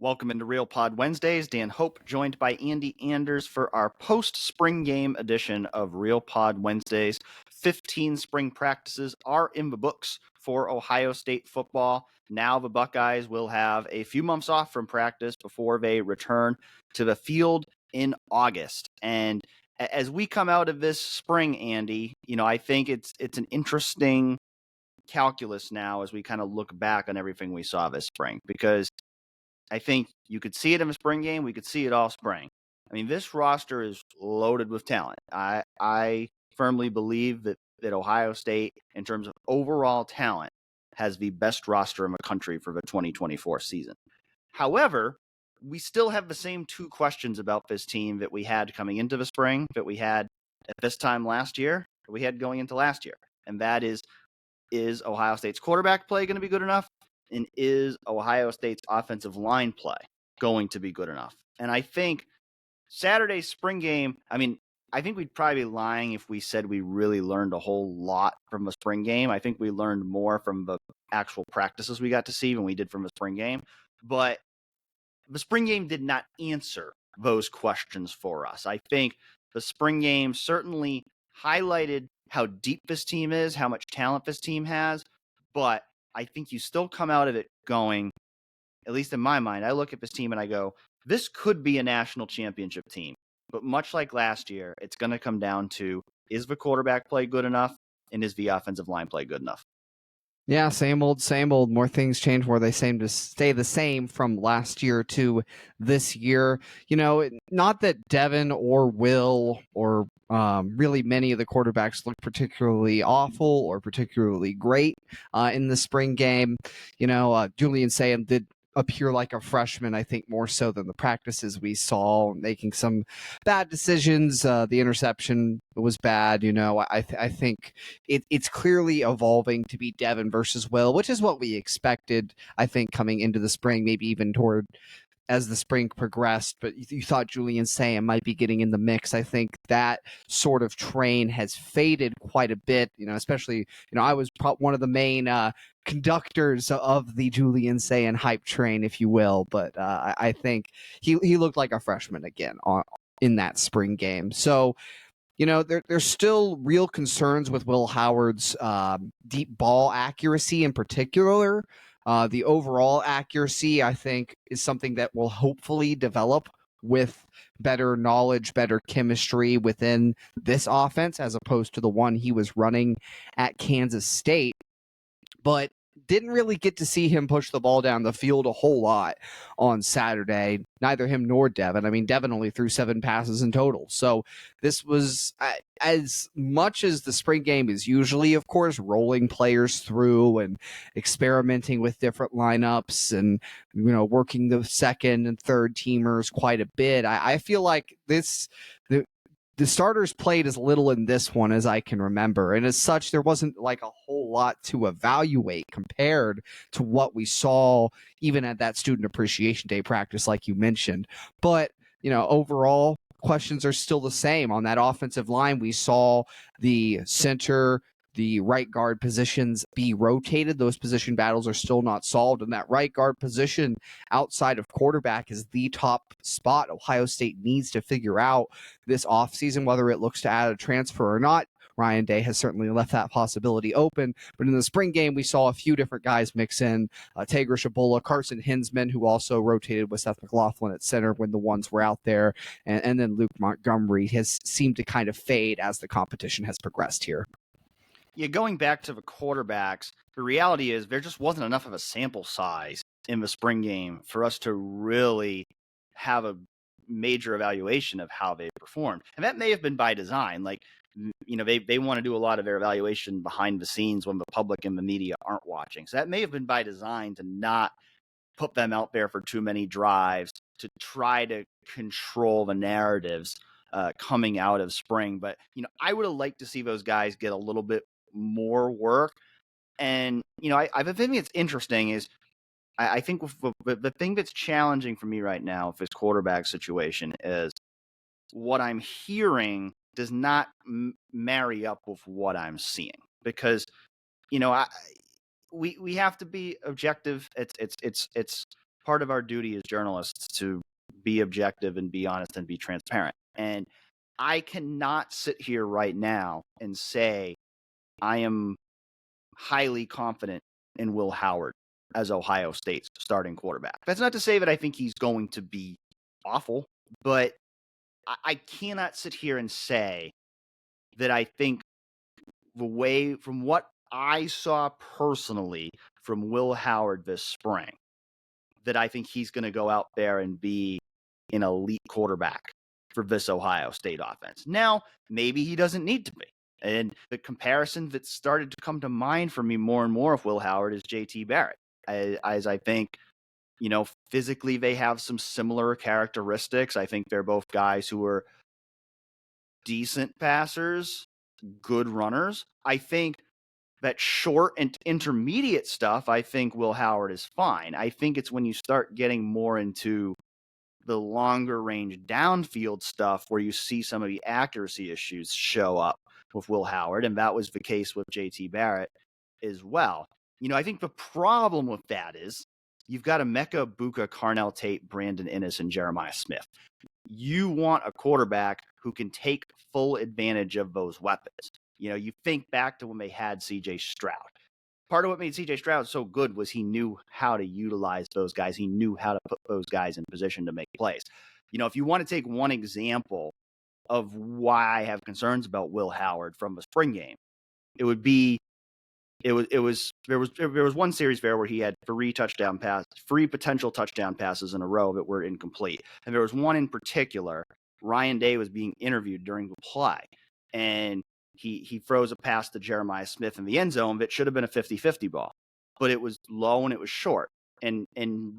Welcome into Real Pod Wednesdays. Dan Hope joined by Andy Anders for our post-spring game edition of Real Pod Wednesdays. 15 spring practices are in the books for Ohio State football. Now the Buckeyes will have a few months off from practice before they return to the field in August. And as we come out of this spring, Andy, I think it's an interesting calculus now as we kind of look back on everything we saw this spring, because I think you could see it in the spring game. We could see it all spring. I mean, this roster is loaded with talent. I firmly believe that Ohio State, in terms of overall talent, has the best roster in the country for the 2024 season. However, we still have the same two questions about this team that we had coming into the spring, that we had at this time last year, that we had going into last year. And that is Ohio State's quarterback play going to be good enough? And is Ohio State's offensive line play going to be good enough? And I think Saturday's spring game, I think we'd probably be lying if we said we really learned a whole lot from the spring game. I think we learned more from the actual practices we got to see than we did from the spring game. But the spring game did not answer those questions for us. I think the spring game certainly highlighted how deep this team is, how much talent this team has, but I think you still come out of it going, at least in my mind, I look at this team and I go, this could be a national championship team. But much like last year, it's going to come down to, is the quarterback play good enough? And is the offensive line play good enough? Yeah, same old, same old. More things change, more they seem to stay the same from last year to this year. Not that Devin or Will or really many of the quarterbacks look particularly awful or particularly great in the spring game. Julian Sayem did appear like a freshman, I think, more so than the practices we saw, making some bad decisions. The interception was bad. I think it's clearly evolving to be Devin versus Will, which is what we expected, I think, coming into the spring, maybe even toward as the spring progressed, but you thought Julian Sayem might be getting in the mix. I think that sort of train has faded quite a bit, especially, I was one of the main conductors of the Julian Sayem hype train, if you will, but I think he looked like a freshman again in that spring game. So, there's still real concerns with Will Howard's deep ball accuracy in particular. The overall accuracy, I think, is something that will hopefully develop with better knowledge, better chemistry within this offense as opposed to the one he was running at Kansas State. But didn't really get to see him push the ball down the field a whole lot on Saturday. Neither him nor Devin. Devin only threw 7 passes in total. So this was, as much as the spring game is usually, of course, rolling players through and experimenting with different lineups and, working the second and third teamers quite a bit. I feel like the starters played as little in this one as I can remember. And as such, there wasn't like a whole lot to evaluate compared to what we saw even at that Student Appreciation Day practice, like you mentioned. But, overall, questions are still the same. On that offensive line, we saw the center, the right guard positions be rotated. Those position battles are still not solved. And that right guard position outside of quarterback is the top spot Ohio State needs to figure out this offseason, whether it looks to add a transfer or not. Ryan Day has certainly left that possibility open. But in the spring game, we saw a few different guys mix in. Tager Shabola, Carson Hinsman, who also rotated with Seth McLaughlin at center when the ones were out there. And then Luke Montgomery has seemed to kind of fade as the competition has progressed here. Yeah, going back to the quarterbacks, the reality is there just wasn't enough of a sample size in the spring game for us to really have a major evaluation of how they performed. And that may have been by design. Like, they want to do a lot of their evaluation behind the scenes when the public and the media aren't watching. So that may have been by design to not put them out there for too many drives to try to control the narratives coming out of spring. But, I would have liked to see those guys get a little bit more work. And, the thing that's interesting is I think the thing that's challenging for me right now with this quarterback situation is what I'm hearing does not marry up with what I'm seeing, because, we have to be objective. It's part of our duty as journalists to be objective and be honest and be transparent. And I cannot sit here right now and say I am highly confident in Will Howard as Ohio State's starting quarterback. That's not to say that I think he's going to be awful, but I cannot sit here and say that I think the way from what I saw personally from Will Howard this spring, that I think he's going to go out there and be an elite quarterback for this Ohio State offense. Now, maybe he doesn't need to be. And the comparison that started to come to mind for me more and more of Will Howard is JT Barrett. As I think, physically they have some similar characteristics. I think they're both guys who are decent passers, good runners. I think that short and intermediate stuff, I think Will Howard is fine. I think it's when you start getting more into the longer range downfield stuff where you see some of the accuracy issues show up with Will Howard, and that was the case with JT Barrett as well. I think the problem with that is you've got Emeka Buka, Carnell Tate, Brandon Innes, and Jeremiah Smith. You want a quarterback who can take full advantage of those weapons. You think back to when they had CJ Stroud. Part of what made CJ Stroud so good was he knew how to utilize those guys. He knew how to put those guys in position to make plays. If you want to take one example of why I have concerns about Will Howard from the spring game, it would be there was one series there where he had three potential touchdown passes in a row that were incomplete. And there was one in particular, Ryan Day was being interviewed during the play, and he throws a pass to Jeremiah Smith in the end zone that should have been a 50-50 ball, but it was low and it was short. And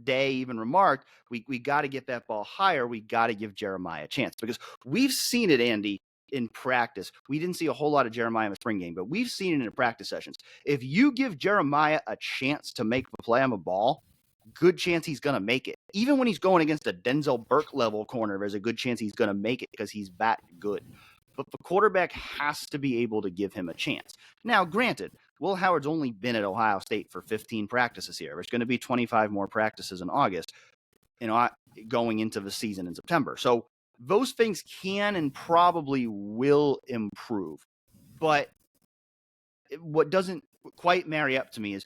Day even remarked, we got to get that ball higher. We got to give Jeremiah a chance, because we've seen it, Andy, in practice. We didn't see a whole lot of Jeremiah in the spring game, but we've seen it in practice sessions. If you give Jeremiah a chance to make the play on the ball, good chance he's going to make it. Even when he's going against a Denzel Burke level corner, there's a good chance he's going to make it because he's that good. But the quarterback has to be able to give him a chance. Now, granted, Will Howard's only been at Ohio State for 15 practices here. There's going to be 25 more practices in August, going into the season in September. So those things can and probably will improve. But what doesn't quite marry up to me is,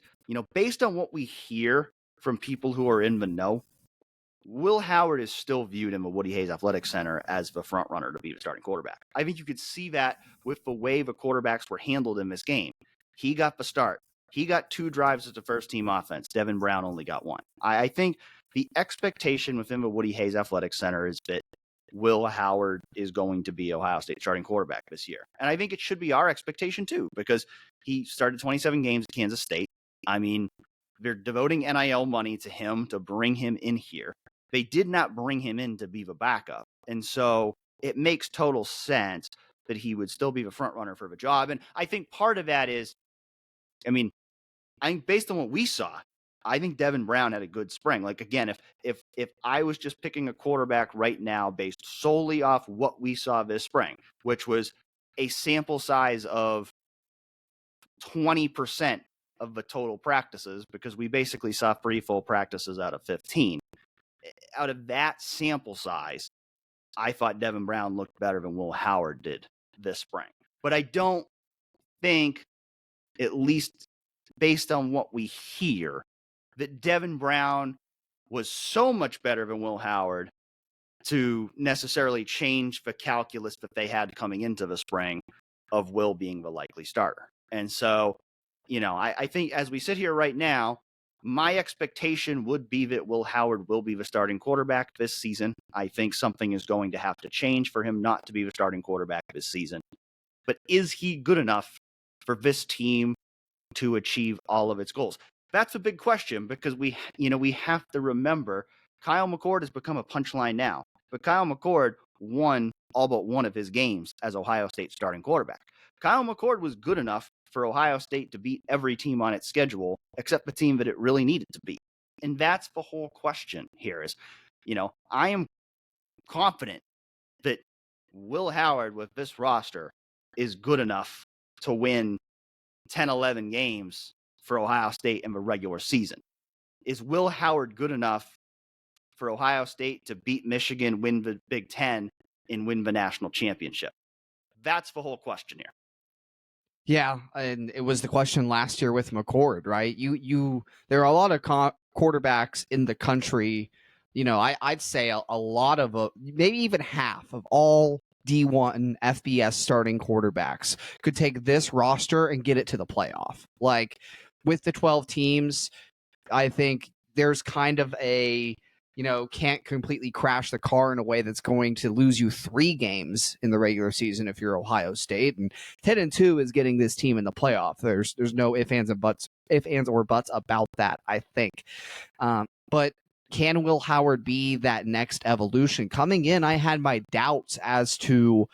based on what we hear from people who are in the know, Will Howard is still viewed in the Woody Hayes Athletic Center as the front runner to be the starting quarterback. I think you could see that with the way the quarterbacks were handled in this game. He got the start. He got 2 drives as the first team offense. Devin Brown only got 1. I think the expectation within the Woody Hayes Athletic Center is that Will Howard is going to be Ohio State starting quarterback this year. And I think it should be our expectation too, because he started 27 games at Kansas State. I mean, they're devoting NIL money to him to bring him in here. They did not bring him in to be the backup. And so it makes total sense that he would still be the front runner for the job. And I think part of that is, I think based on what we saw, I think Devin Brown had a good spring. Like, again, if I was just picking a quarterback right now based solely off what we saw this spring, which was a sample size of 20% of the total practices, because we basically saw 3 full practices out of 15. Out of that sample size, I thought Devin Brown looked better than Will Howard did this spring. But I don't think, at least based on what we hear, that Devin Brown was so much better than Will Howard to necessarily change the calculus that they had coming into the spring of Will being the likely starter. And so, I think as we sit here right now, my expectation would be that Will Howard will be the starting quarterback this season. I think something is going to have to change for him not to be the starting quarterback this season. But is he good enough for this team to achieve all of its goals? That's a big question, because we have to remember Kyle McCord has become a punchline now. But Kyle McCord won all but one of his games as Ohio State's starting quarterback. Kyle McCord was good enough for Ohio State to beat every team on its schedule except the team that it really needed to beat. And that's the whole question here is, I am confident that Will Howard with this roster is good enough to win 10, 11 games for Ohio State in the regular season. Is Will Howard good enough for Ohio State to beat Michigan, win the Big Ten, and win the national championship? That's the whole question here. Yeah, and it was the question last year with McCord, right? There are a lot of quarterbacks in the country. I'd say a lot of maybe even half of all D1 FBS starting quarterbacks could take this roster and get it to the playoff. Like with the 12 teams, I think there's kind of a can't completely crash the car in a way that's going to lose you 3 games in the regular season if you're Ohio State. And 10-2 is getting this team in the playoff. There's no ifs, ands, or buts about that, I think. But can Will Howard be that next evolution? Coming in, I had my doubts as to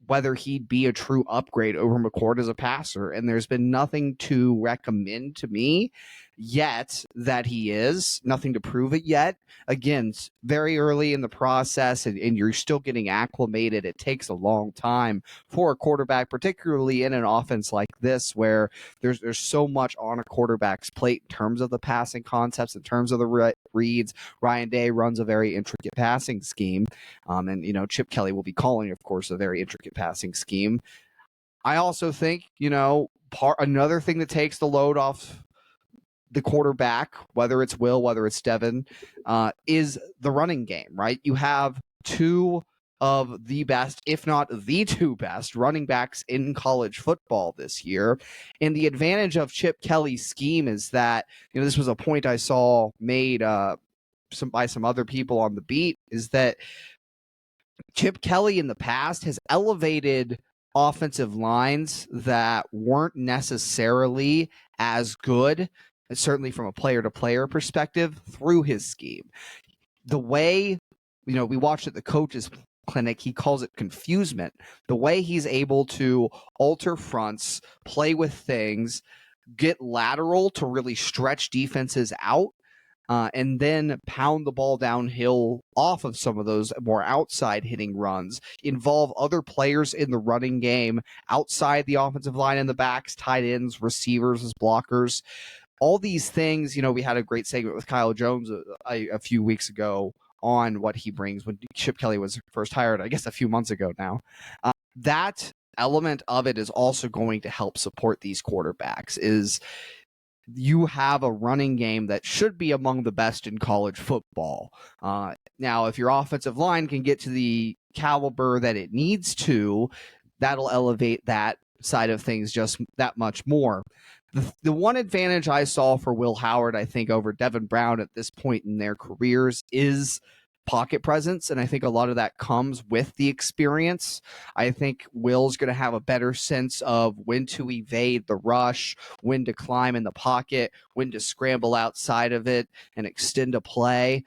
whether he'd be a true upgrade over McCord as a passer. And there's been nothing to recommend to me yet that he is, nothing to prove it yet. Again, very early in the process, and you're still getting acclimated. It takes a long time for a quarterback, particularly in an offense like this, where there's so much on a quarterback's plate in terms of the passing concepts, in terms of the reads. Ryan Day runs a very intricate passing scheme. And Chip Kelly will be calling, of course, a very intricate passing scheme. I also think, another thing that takes the load off the quarterback, whether it's Will, whether it's Devin, is the running game, right? You have 2 of the best, if not the 2 best running backs in college football this year. And the advantage of Chip Kelly's scheme is that, this was a point I saw made by some other people on the beat, is that Chip Kelly in the past has elevated offensive lines that weren't necessarily as good, certainly from a player-to-player perspective, through his scheme. The way, we watched at the coaches clinic, he calls it confusement. The way he's able to alter fronts, play with things, get lateral to really stretch defenses out, and then pound the ball downhill off of some of those more outside hitting runs, involve other players in the running game outside the offensive line in the backs, tight ends, receivers as blockers. All these things, we had a great segment with Kyle Jones a few weeks ago on what he brings when Chip Kelly was first hired, I guess a few months ago now. That element of it is also going to help support these quarterbacks, is you have a running game that should be among the best in college football. Now, if your offensive line can get to the caliber that it needs to, that'll elevate that side of things just that much more. The one advantage I saw for Will Howard, I think, over Devin Brown at this point in their careers is pocket presence, and I think a lot of that comes with the experience. I think Will's going to have a better sense of when to evade the rush, when to climb in the pocket, when to scramble outside of it and extend a play.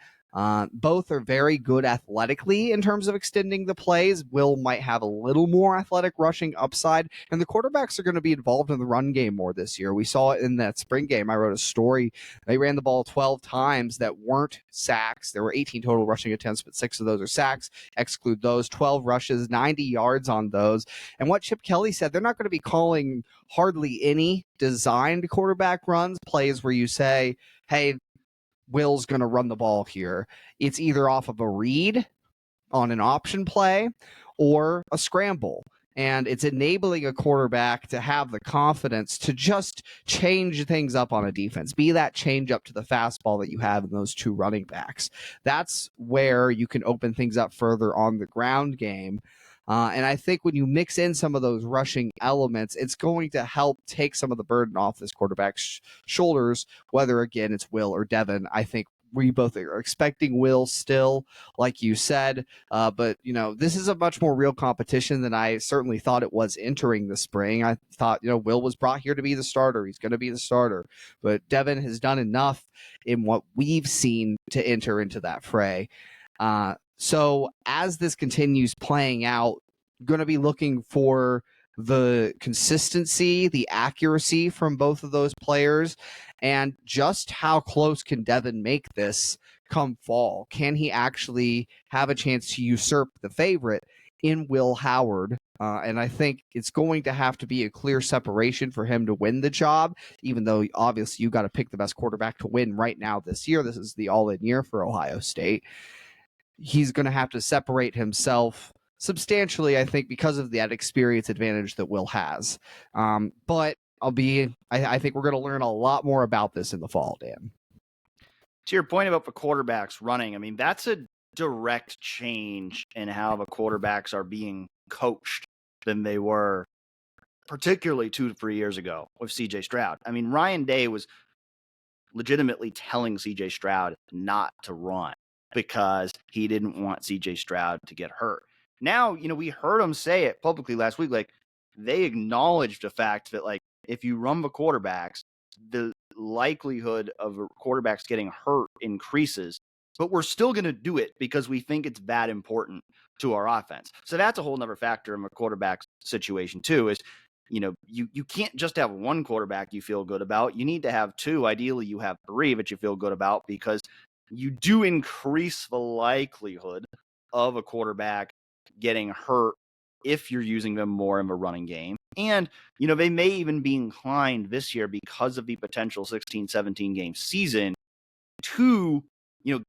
Both are very good athletically in terms of extending the plays. Will might have a little more athletic rushing upside, and the quarterbacks are going to be involved in the run game more this year. We saw it in that spring game. I wrote a story. They ran the ball 12 times that weren't sacks. There were 18 total rushing attempts, but 6 of those are sacks. Exclude those. 12 rushes, 90 yards on those. And what Chip Kelly said, they're not going to be calling hardly any designed quarterback runs, plays where you say, hey, Will's going to run the ball here. It's either off of a read on an option play or a scramble. And it's enabling a quarterback to have the confidence to just change things up on a defense, be that change up to the fastball that you have in those 2 running backs. That's where you can open things up further on the ground game. And I think when you mix in some of those rushing elements, it's going to help take some of the burden off this quarterback's shoulders, whether, again, it's Will or Devin. I think we both are expecting Will still, like you said. But, this is a much more real competition than I certainly thought it was entering the spring. I thought, Will was brought here to be the starter. He's going to be the starter. But Devin has done enough in what we've seen to enter into that fray. So as this continues playing out, going to be looking for the consistency, the accuracy from both of those players, and just how close can Devin make this come fall? Can he actually have a chance to usurp the favorite in Will Howard And I think it's going to have to be a clear separation for him to win the job, even though obviously you got to pick the best quarterback to win right now this year. This is the all-in year for Ohio State. He's going to have to separate himself substantially, I think, because of that experience advantage that Will has. But I think we're going to learn a lot more about this in the fall, Dan. To your point about the quarterbacks running, I mean, that's a direct change in how the quarterbacks are being coached than they were particularly 2 to 3 years ago with CJ Stroud. I mean, Ryan Day was legitimately telling CJ Stroud not to run because he didn't want CJ Stroud to get hurt. Now, we heard him say it publicly last week, like they acknowledged the fact that like if you run the quarterbacks, the likelihood of quarterbacks getting hurt increases, but we're still going to do it because we think it's that important to our offense. So that's a whole nother factor in the quarterback situation too, is you can't just have one quarterback you feel good about. You need to have two. Ideally, you have three that you feel good about, because you do increase the likelihood of a quarterback getting hurt if you're using them more in the running game. And, they may even be inclined this year, because of the potential 16-17 game season, to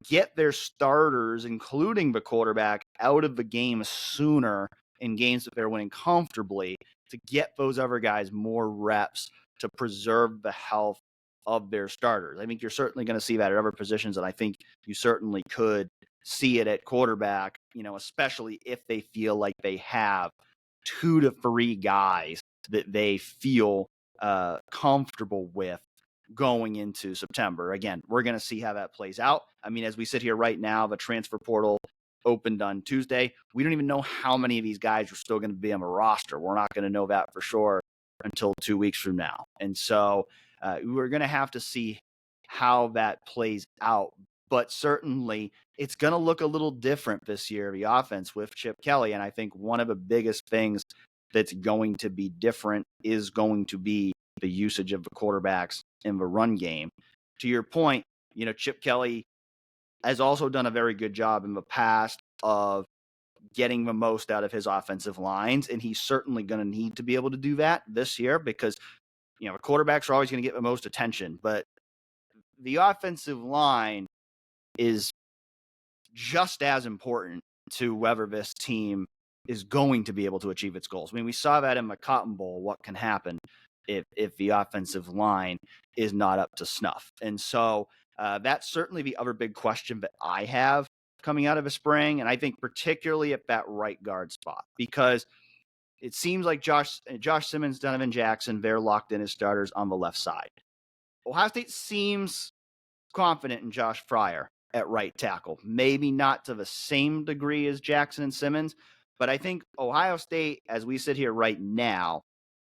get their starters, including the quarterback, out of the game sooner in games that they're winning comfortably, to get those other guys more reps to preserve the health of their starters. I think you're certainly going to see that at other positions, and I think you certainly could see it at quarterback, especially if they feel like they have 2 to 3 guys that they feel comfortable with going into September. Again, we're going to see how that plays out. I mean, as we sit here right now, the transfer portal opened on Tuesday. We don't even know how many of these guys are still going to be on the roster. We're not going to know that for sure until 2 weeks from now. And so we're going to have to see how that plays out. But certainly it's going to look a little different this year, the offense with Chip Kelly. And I think one of the biggest things that's going to be different is going to be the usage of the quarterbacks in the run game. To your point, Chip Kelly has also done a very good job in the past of getting the most out of his offensive lines, and he's certainly going to need to be able to do that this year, because the quarterbacks are always going to get the most attention, but the offensive line is just as important to whether this team is going to be able to achieve its goals. I mean, we saw that in the Cotton Bowl, what can happen if the offensive line is not up to snuff. And so that's certainly the other big question that I have coming out of the spring, and I think particularly at that right guard spot, because it seems like Josh Simmons, Donovan Jackson, they're locked in as starters on the left side. Ohio State seems confident in Josh Fryer at right tackle. Maybe not to the same degree as Jackson and Simmons, but I think Ohio State, as we sit here right now,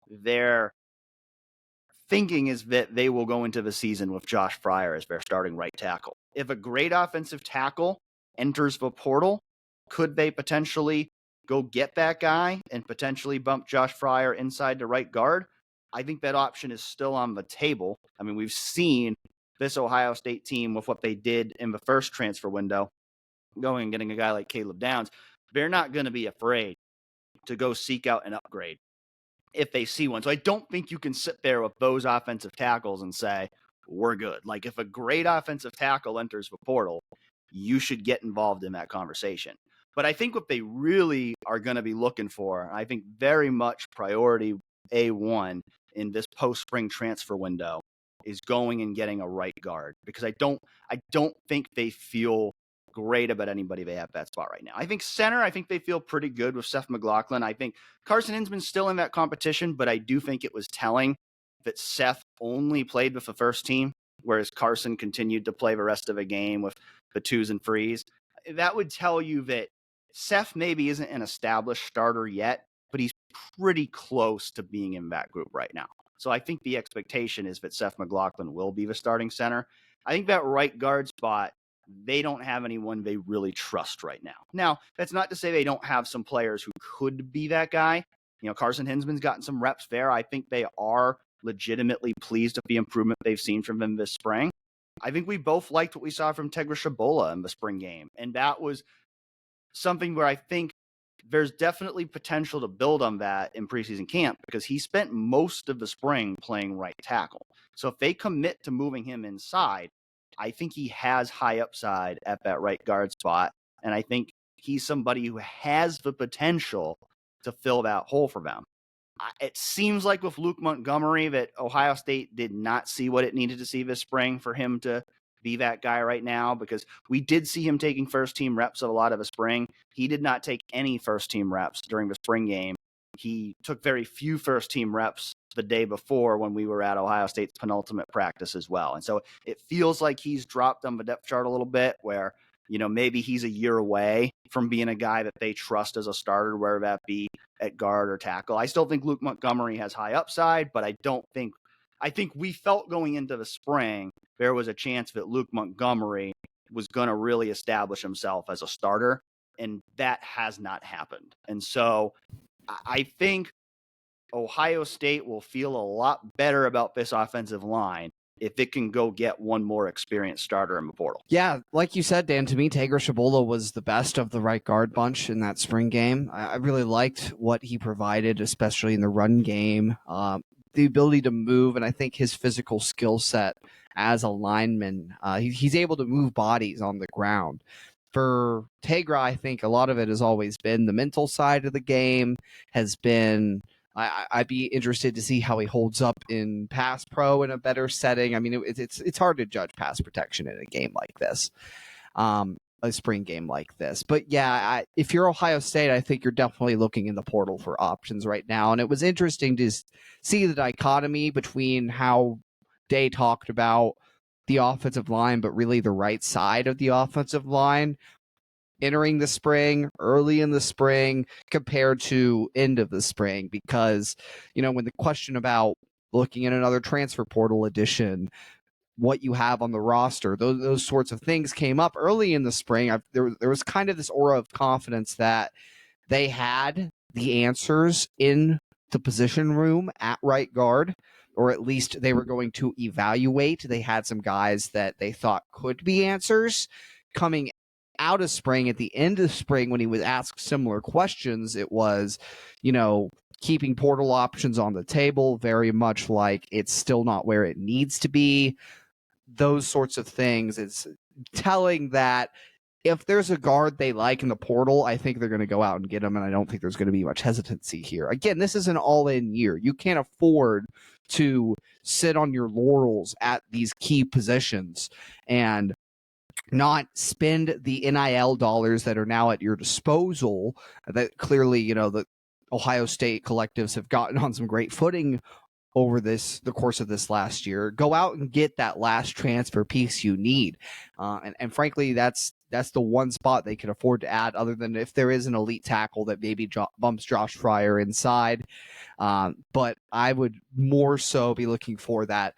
their thinking is that they will go into the season with Josh Fryer as their starting right tackle. If a great offensive tackle enters the portal, could they potentially go get that guy and potentially bump Josh Fryer inside to right guard? I think that option is still on the table. I mean, we've seen this Ohio State team with what they did in the first transfer window, going and getting a guy like Caleb Downs. They're not going to be afraid to go seek out an upgrade if they see one. So I don't think you can sit there with those offensive tackles and say, we're good. Like, if a great offensive tackle enters the portal, you should get involved in that conversation. But I think what they really are going to be looking for, I think very much priority A1 in this post-spring transfer window, is going and getting a right guard, because I don't think they feel great about anybody they have that spot right now. I think center, I think they feel pretty good with Seth McLaughlin. I think Carson Hinsman's still in that competition, but I do think it was telling that Seth only played with the first team, whereas Carson continued to play the rest of the game with the twos and threes. That would tell you that Seth maybe isn't an established starter yet, but he's pretty close to being in that group right now. So I think the expectation is that Seth McLaughlin will be the starting center. I think that right guard spot, they don't have anyone they really trust right now. Now, that's not to say they don't have some players who could be that guy. Carson Hinsman's gotten some reps there. I think they are legitimately pleased with the improvement they've seen from him this spring. I think we both liked what we saw from Tegra Shabola in the spring game. And that was something where I think there's definitely potential to build on that in preseason camp because he spent most of the spring playing right tackle. So if they commit to moving him inside, I think he has high upside at that right guard spot. And I think he's somebody who has the potential to fill that hole for them. It seems like with Luke Montgomery that Ohio State did not see what it needed to see this spring for him to be that guy right now, because we did see him taking first team reps of a lot of the spring. He did not take any first team reps during the spring game. He took very few first team reps the day before when we were at Ohio State's penultimate practice as well. And so it feels like he's dropped on the depth chart a little bit, where, you know, maybe he's a year away from being a guy that they trust as a starter, whether that be at guard or tackle. I still think Luke Montgomery has high upside, but I think we felt going into the spring there was a chance that Luke Montgomery was going to really establish himself as a starter, and that has not happened. And so I think Ohio State will feel a lot better about this offensive line if it can go get one more experienced starter in the portal. Yeah, like you said, Dan, to me, Tager Shabola was the best of the right guard bunch in that spring game. I really liked what he provided, especially in the run game, the ability to move, and I think his physical skill set as a lineman, he's able to move bodies on the ground. For Tagra, I think a lot of it has always been the mental side of the game, has been I'd be interested to see how he holds up in pass pro in a better setting. I mean, it's hard to judge pass protection in a game like this, a spring game like this. But yeah, if you're Ohio State, I think you're definitely looking in the portal for options right now. And it was interesting to see the dichotomy between how Day talked about the offensive line, but really the right side of the offensive line entering the spring, early in the spring, compared to end of the spring. Because, you know, when the question about looking at another transfer portal edition, what you have on the roster, those sorts of things came up early in the spring. There was kind of this aura of confidence that they had the answers in the position room at right guard, or at least they were going to evaluate. They had some guys that they thought could be answers coming out of spring. At the end of spring, when he was asked similar questions, it was, you know, keeping portal options on the table, very much like it's still not where it needs to be. Those sorts of things. It's telling that if there's a guard they like in the portal, I think they're going to go out and get him, and I don't think there's going to be much hesitancy here. Again, this is an all-in year. You can't afford to sit on your laurels at these key positions and not spend the NIL dollars that are now at your disposal, that clearly, you know, the Ohio State collectives have gotten on some great footing over the course of this last year. Go out and get that last transfer piece you need. And frankly, that's the one spot they can afford to add, other than if there is an elite tackle that maybe bumps Josh Fryer inside. But I would more so be looking for that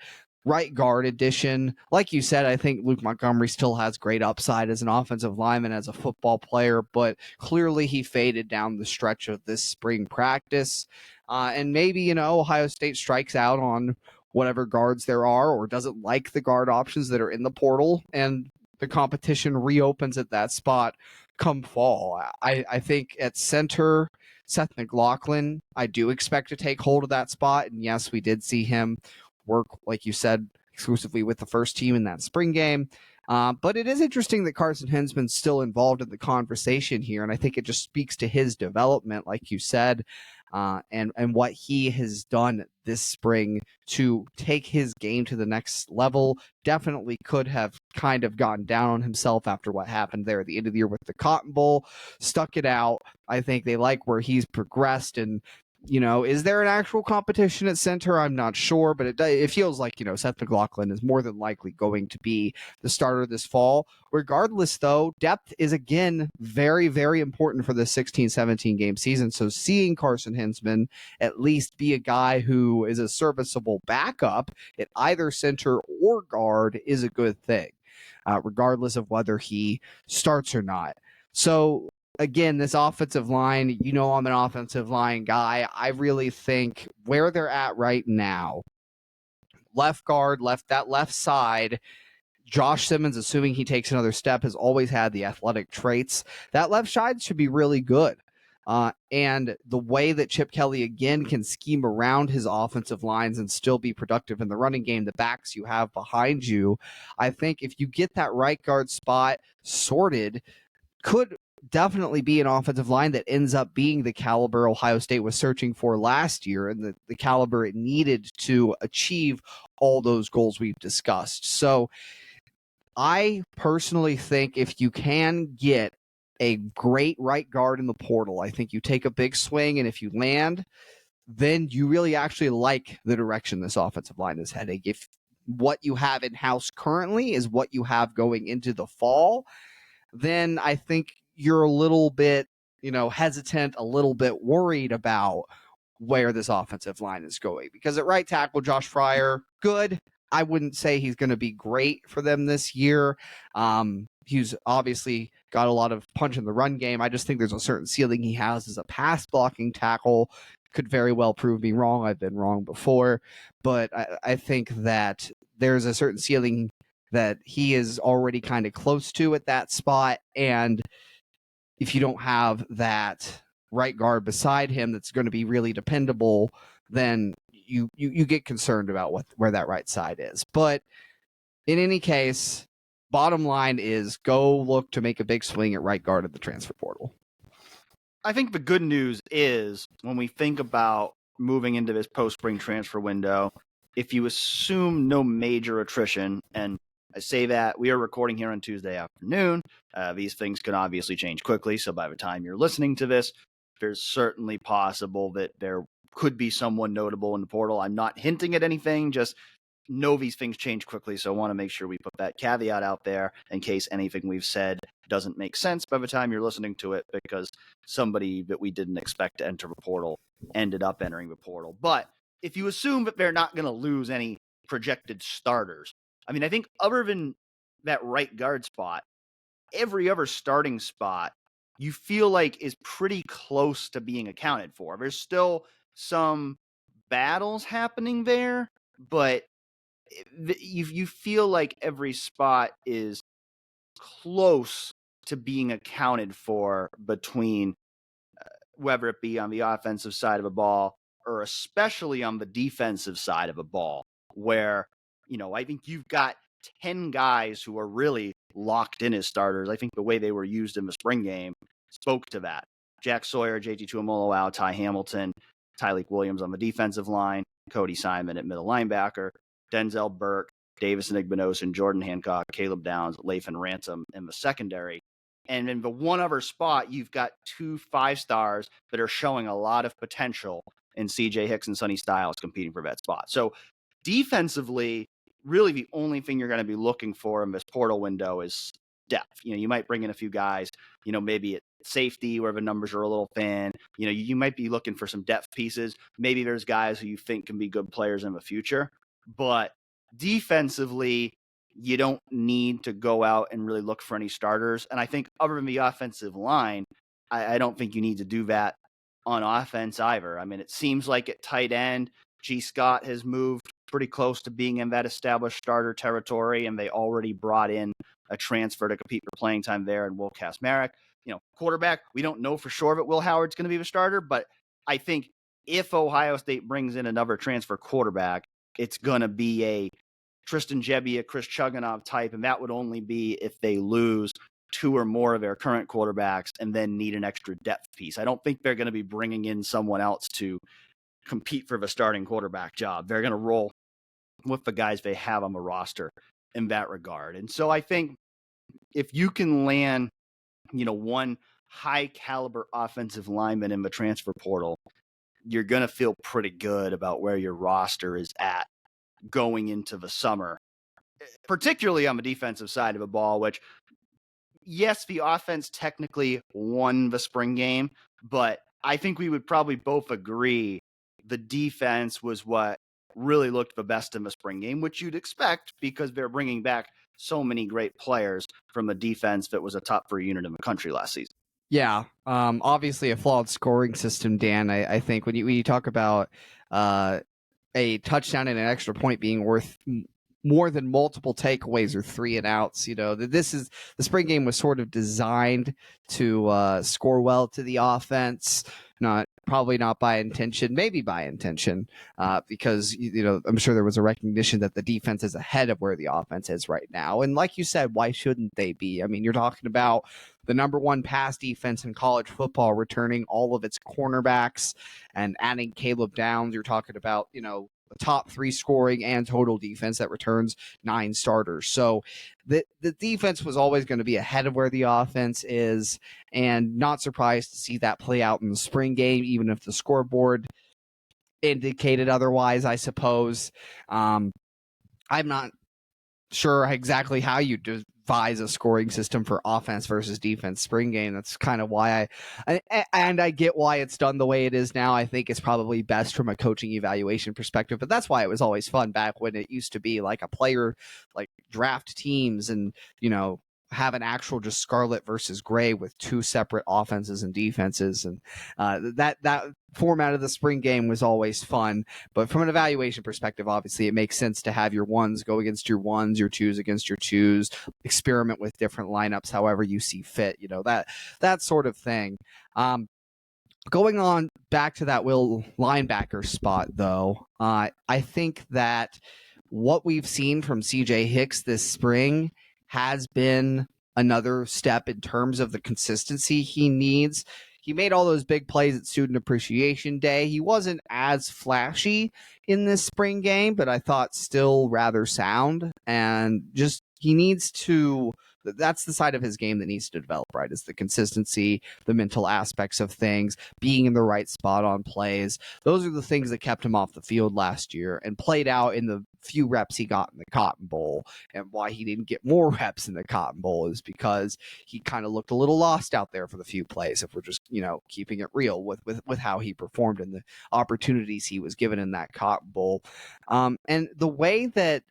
right guard addition. Like you said, I think Luke Montgomery still has great upside as an offensive lineman, as a football player, but clearly he faded down the stretch of this spring practice. And maybe, you know, Ohio State strikes out on whatever guards there are, or doesn't like the guard options that are in the portal, and the competition reopens at that spot come fall. I think at center, Seth McLaughlin, I do expect to take hold of that spot. And yes, we did see him work, like you said, exclusively with the first team in that spring game. But it is interesting that Carson Hinsman's still involved in the conversation here, and I think it just speaks to his development, like you said, and what he has done this spring to take his game to the next level. Definitely could have kind of gotten down on himself after what happened there at the end of the year with the Cotton Bowl. Stuck it out. I think they like where he's progressed, and you know, is there an actual competition at center? I'm not sure, but it feels like, you know, Seth McLaughlin is more than likely going to be the starter this fall. Regardless, though, depth is, again, very, very important for the 16-17 game season. So seeing Carson Hinsman at least be a guy who is a serviceable backup at either center or guard is a good thing, regardless of whether he starts or not. So again, this offensive line, you know, I'm an offensive line guy. I really think where they're at right now, left guard, that left side, Josh Simmons, assuming he takes another step, has always had the athletic traits. That left side should be really good. And the way that Chip Kelly, again, can scheme around his offensive lines and still be productive in the running game, the backs you have behind you, I think if you get that right guard spot sorted, could definitely be an offensive line that ends up being the caliber Ohio State was searching for last year and the caliber it needed to achieve all those goals we've discussed. So I personally think if you can get a great right guard in the portal, I think you take a big swing, and if you land, then you really actually like the direction this offensive line is heading. If what you have in-house currently is what you have going into the fall, then I think you're a little bit, hesitant, a little bit worried about where this offensive line is going. Because at right tackle, Josh Fryer, good. I wouldn't say he's going to be great for them this year. He's obviously got a lot of punch in the run game. I just think there's a certain ceiling he has as a pass blocking tackle. Could very well prove me wrong. I've been wrong before. But I think that there's a certain ceiling that he is already kind of close to at that spot. And if you don't have that right guard beside him that's going to be really dependable, then you get concerned about where that right side is. But in any case, bottom line is go look to make a big swing at right guard at the transfer portal. I think the good news is when we think about moving into this post-spring transfer window, if you assume no major attrition, and I say that we are recording here on Tuesday afternoon, these things can obviously change quickly. So by the time you're listening to this, there's certainly possible that there could be someone notable in the portal. I'm not hinting at anything, just know these things change quickly. So I want to make sure we put that caveat out there in case anything we've said doesn't make sense by the time you're listening to it, because somebody that we didn't expect to enter the portal ended up entering the portal. But if you assume that they're not going to lose any projected starters, I mean, I think other than that right guard spot, every other starting spot you feel like is pretty close to being accounted for. There's still some battles happening there, but you feel like every spot is close to being accounted for between whether it be on the offensive side of a ball or especially on the defensive side of a ball, where, I think you've got 10 guys who are really locked in as starters. I think the way they were used in the spring game spoke to that. Jack Sawyer, JT Tuimoloau, Ty Hamilton, Tyleik Williams on the defensive line, Cody Simon at middle linebacker, Denzel Burke, Davis Igbenogson, Jordan Hancock, Caleb Downs, Lathan Ransom in the secondary. And in the one other spot, you've got 2 5-stars that are showing a lot of potential in CJ Hicks and Sonny Styles competing for that spot. So defensively, really the only thing you're going to be looking for in this portal window is depth. You might bring in a few guys, maybe at safety where the numbers are a little thin. You might be looking for some depth pieces. Maybe there's guys who you think can be good players in the future. But defensively, you don't need to go out and really look for any starters. And I think other than the offensive line, I don't think you need to do that on offense either. I mean, it seems like at tight end, G. Scott has moved pretty close to being in that established starter territory, and they already brought in a transfer to compete for playing time there in Will Kasmarek. Quarterback, we don't know for sure that Will Howard's going to be the starter, but I think if Ohio State brings in another transfer quarterback, it's going to be a Tristan Gebbia, Chris Chugunov type, and that would only be if they lose 2 or more of their current quarterbacks and then need an extra depth piece. I don't think they're going to be bringing in someone else to compete for the starting quarterback job. They're going to roll with the guys they have on the roster in that regard. And so I think if you can land, one high caliber offensive lineman in the transfer portal, you're going to feel pretty good about where your roster is at going into the summer, particularly on the defensive side of the ball, which, yes, the offense technically won the spring game, but I think we would probably both agree the defense was what really looked the best in the spring game, which you'd expect because they're bringing back so many great players from a defense that was a top 3 unit in the country last season. Yeah, obviously a flawed scoring system, Dan. I think when you talk about a touchdown and an extra point being worth more than multiple takeaways or 3 and outs. The spring game was sort of designed to score well to the offense, probably not by intention, maybe by intention, because I'm sure there was a recognition that the defense is ahead of where the offense is right now. And like you said, why shouldn't they be? I mean, you're talking about the number one pass defense in college football, returning all of its cornerbacks and adding Caleb Downs. You're talking about, a top 3 scoring and total defense that returns 9 starters. So the defense was always going to be ahead of where the offense is, and not surprised to see that play out in the spring game, even if the scoreboard indicated otherwise, I suppose. I'm not sure exactly how you devise a scoring system for offense versus defense spring game. That's kind of why I get why it's done the way it is now. I think it's probably best from a coaching evaluation perspective, but that's why it was always fun back when it used to be like a player, like draft teams and, have an actual just scarlet versus gray with 2 separate offenses and defenses. And that format of the spring game was always fun. But from an evaluation perspective, obviously, it makes sense to have your ones go against your ones, your twos against your twos, experiment with different lineups however you see fit, that sort of thing. Going on back to that will linebacker spot, though, I think that what we've seen from CJ Hicks this spring has been another step in terms of the consistency he needs. He made all those big plays at Student Appreciation Day. He wasn't as flashy in this spring game, but I thought still rather sound. And just he needs to that's the side of his game that needs to develop, right? Is the consistency, the mental aspects of things, being in the right spot on plays. Those are the things that kept him off the field last year and played out in the few reps he got in the Cotton Bowl. And why he didn't get more reps in the Cotton Bowl is because he kind of looked a little lost out there for the few plays, if we're just, keeping it real with how he performed and the opportunities he was given in that Cotton Bowl. And the way that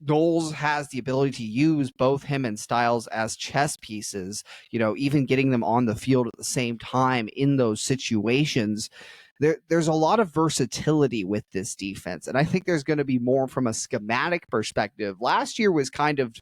Knowles has the ability to use both him and Styles as chess pieces, even getting them on the field at the same time in those situations. There's a lot of versatility with this defense, and I think there's going to be more from a schematic perspective. Last year was kind of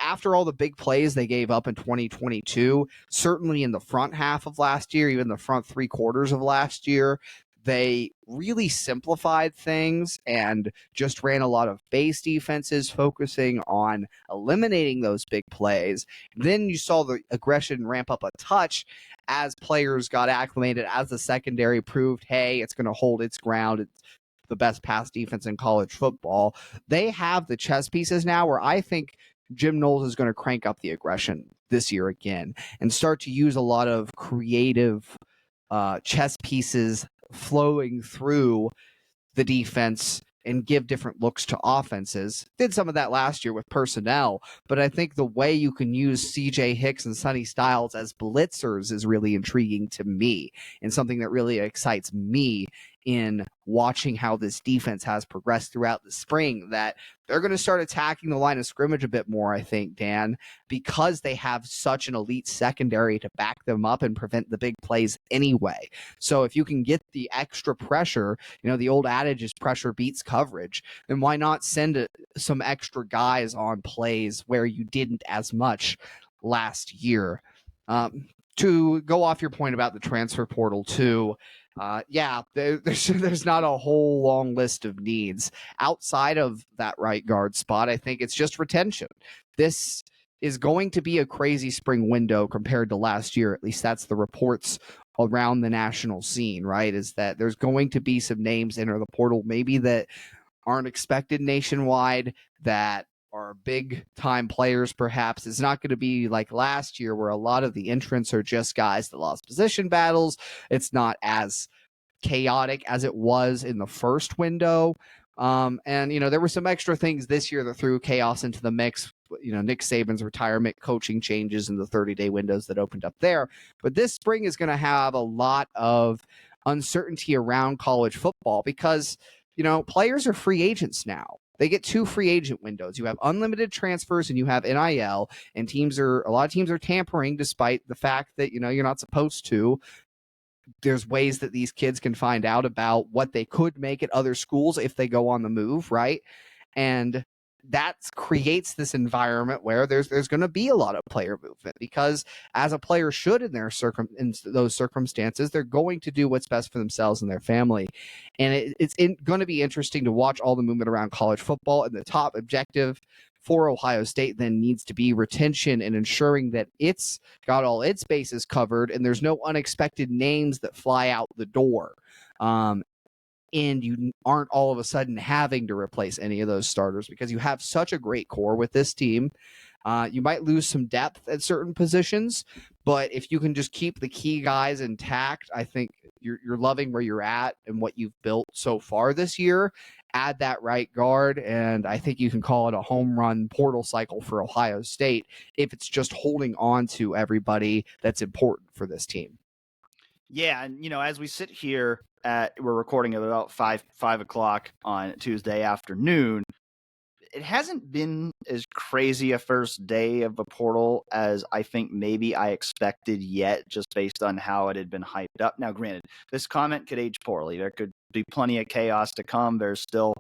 after all the big plays they gave up in 2022, certainly in the front half of last year, even the front 3 quarters of last year, they really simplified things and just ran a lot of base defenses, focusing on eliminating those big plays. Then you saw the aggression ramp up a touch as players got acclimated, as the secondary proved, hey, it's going to hold its ground. It's the best pass defense in college football. They have the chess pieces now where I think Jim Knowles is going to crank up the aggression this year again and start to use a lot of creative chess pieces flowing through the defense and give different looks to offenses. Did some of that last year with personnel, but I think the way you can use CJ Hicks and Sonny Styles as blitzers is really intriguing to me and something that really excites me in watching how this defense has progressed throughout the spring, that they're going to start attacking the line of scrimmage a bit more, I think, Dan, because they have such an elite secondary to back them up and prevent the big plays anyway. So if you can get the extra pressure, the old adage is pressure beats coverage, then why not send some extra guys on plays where you didn't as much last year? To go off your point about the transfer portal too, there's not a whole long list of needs outside of that right guard spot. I think it's just retention. This is going to be a crazy spring window compared to last year. At least that's the reports around the national scene, right? Is that there's going to be some names enter the portal, maybe that aren't expected nationwide, that are big time players. Perhaps it's not going to be like last year where a lot of the entrants are just guys that lost position battles. It's not as chaotic as it was in the first window. And there were some extra things this year that threw chaos into the mix. Nick Saban's retirement, coaching changes, and the 30-day windows that opened up there. But this spring is going to have a lot of uncertainty around college football because, players are free agents now. They get 2 free agent windows. You have unlimited transfers and you have NIL, and a lot of teams are tampering despite the fact that, you're not supposed to. There's ways that these kids can find out about what they could make at other schools if they go on the move, right? And that creates this environment where there's going to be a lot of player movement, because as a player should in those circumstances, they're going to do what's best for themselves and their family. And it's going to be interesting to watch all the movement around college football. And the top objective for Ohio State then needs to be retention and ensuring that it's got all its bases covered and there's no unexpected names that fly out the door. And you aren't all of a sudden having to replace any of those starters because you have such a great core with this team. You might lose some depth at certain positions, but if you can just keep the key guys intact, I think you're loving where you're at and what you've built so far this year. Add that right guard, and I think you can call it a home run portal cycle for Ohio State if it's just holding on to everybody that's important for this team. Yeah, and as we sit here we're recording at about 5 o'clock on Tuesday afternoon, it hasn't been as crazy a first day of the portal as I think maybe I expected yet, just based on how it had been hyped up. Now, granted, this comment could age poorly. There could be plenty of chaos to come. There's still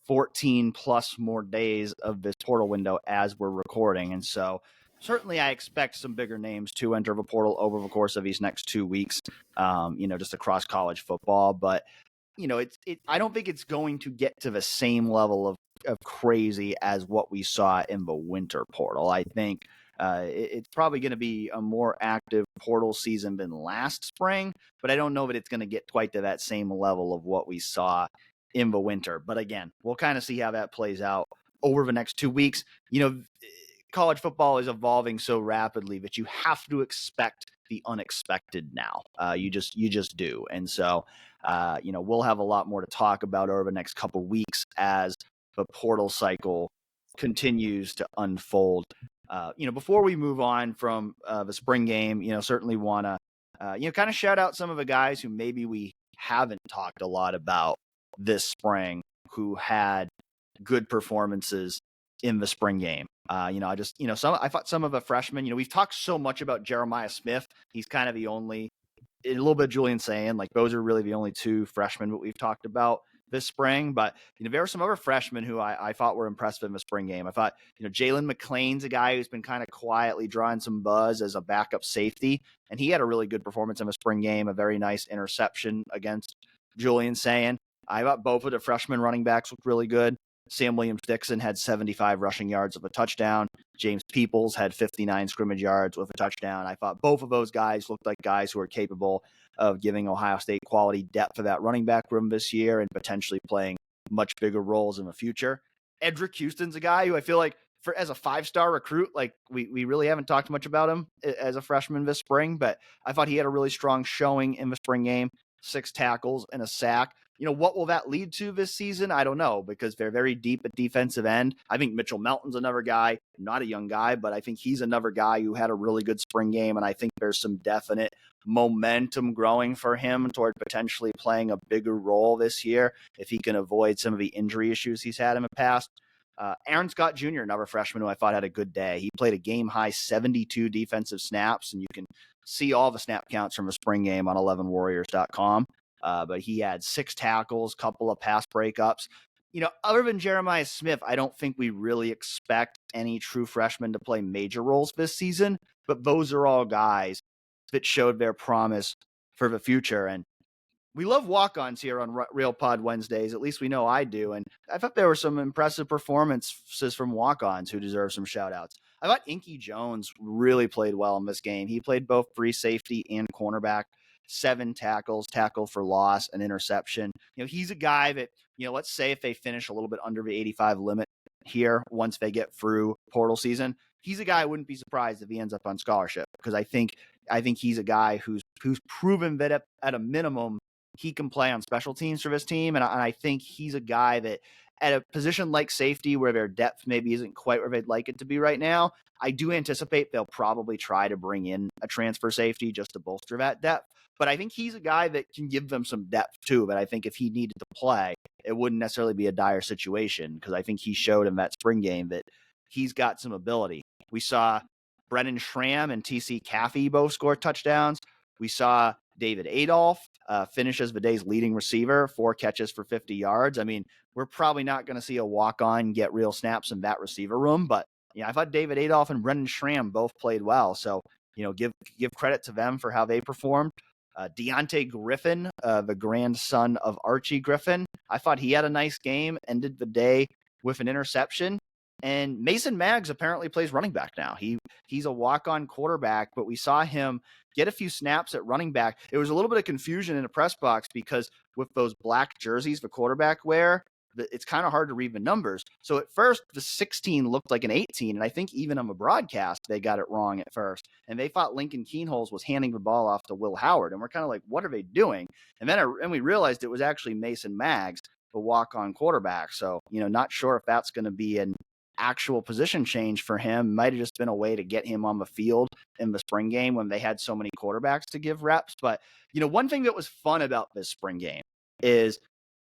14 plus more days of this portal window as we're recording. And so certainly I expect some bigger names to enter the portal over the course of these next 2 weeks, just across college football. But, I don't think it's going to get to the same level of crazy as what we saw in the winter portal. I think it's probably going to be a more active portal season than last spring, but I don't know that it's going to get quite to that same level of what we saw in the winter. But again, we'll kind of see how that plays out over the next 2 weeks. College football is evolving so rapidly that you have to expect the unexpected now. You just do. And so, we'll have a lot more to talk about over the next couple of weeks as the portal cycle continues to unfold. Before we move on from the spring game, certainly want to, kind of shout out some of the guys who maybe we haven't talked a lot about this spring who had good performances in the spring game. I thought some of the freshmen, we've talked so much about Jeremiah Smith. He's kind of the only, a little bit Julian saying, like those are really the only two freshmen that we've talked about this spring. But, there are some other freshmen who I thought were impressive in the spring game. I thought, Jalen McLean's a guy who's been kind of quietly drawing some buzz as a backup safety. And he had a really good performance in the spring game, a very nice interception against Julian saying. I thought both of the freshman running backs looked really good. Sam Williams-Dixon had 75 rushing yards with a touchdown. James Peoples had 59 scrimmage yards with a touchdown. I thought both of those guys looked like guys who are capable of giving Ohio State quality depth of that running back room this year and potentially playing much bigger roles in the future. Edric Houston's a guy who I feel like as a 5-star recruit, like we really haven't talked much about him as a freshman this spring, but I thought he had a really strong showing in the spring game, 6 tackles and a sack. What will that lead to this season? I don't know, because they're very deep at defensive end. I think Mitchell Melton's another guy, not a young guy, but I think he's another guy who had a really good spring game, and I think there's some definite momentum growing for him toward potentially playing a bigger role this year if he can avoid some of the injury issues he's had in the past. Aaron Scott Jr., another freshman who I thought had a good day. He played a game-high 72 defensive snaps, and you can see all the snap counts from the spring game on 11warriors.com. But he had 6 tackles, couple of pass breakups. Other than Jeremiah Smith, I don't think we really expect any true freshmen to play major roles this season, but those are all guys that showed their promise for the future. And we love walk-ons here on Real Pod Wednesdays. At least we know I do. And I thought there were some impressive performances from walk-ons who deserve some shout-outs. I thought Inky Jones really played well in this game. He played both free safety and cornerback. 7 tackles, tackle for loss, an interception. He's a guy that, let's say if they finish a little bit under the 85 limit here, once they get through portal season, he's a guy I wouldn't be surprised if he ends up on scholarship, because I think he's a guy who's proven that at a minimum he can play on special teams for this team. And I think he's a guy that at a position like safety where their depth maybe isn't quite where they'd like it to be right now, I do anticipate they'll probably try to bring in a transfer safety just to bolster that depth. But I think he's a guy that can give them some depth too. But I think if he needed to play, it wouldn't necessarily be a dire situation, because I think he showed in that spring game that he's got some ability. We saw Brennan Schramm and TC Caffey both score touchdowns. We saw David Adolph finishes the day's leading receiver, 4 catches for 50 yards. I mean, we're probably not going to see a walk-on get real snaps in that receiver room, but I thought David Adolph and Brendan Schramm both played well. So, give credit to them for how they performed. Deontay Griffin, the grandson of Archie Griffin, I thought he had a nice game, ended the day with an interception. And Mason Maggs apparently plays running back now. He's a walk-on quarterback, but we saw him get a few snaps at running back. It was a little bit of confusion in the press box because with those black jerseys the quarterback wear, it's kind of hard to read the numbers. So at first, the 16 looked like an 18, and I think even on the broadcast, they got it wrong at first. And they thought Lincoln Keenholz was handing the ball off to Will Howard, and we're kind of like, what are they doing? And then we realized it was actually Mason Maggs, the walk-on quarterback. So, not sure if that's going to be an actual position change for him. Might have just been a way to get him on the field in the spring game when they had so many quarterbacks to give reps. But, one thing that was fun about this spring game is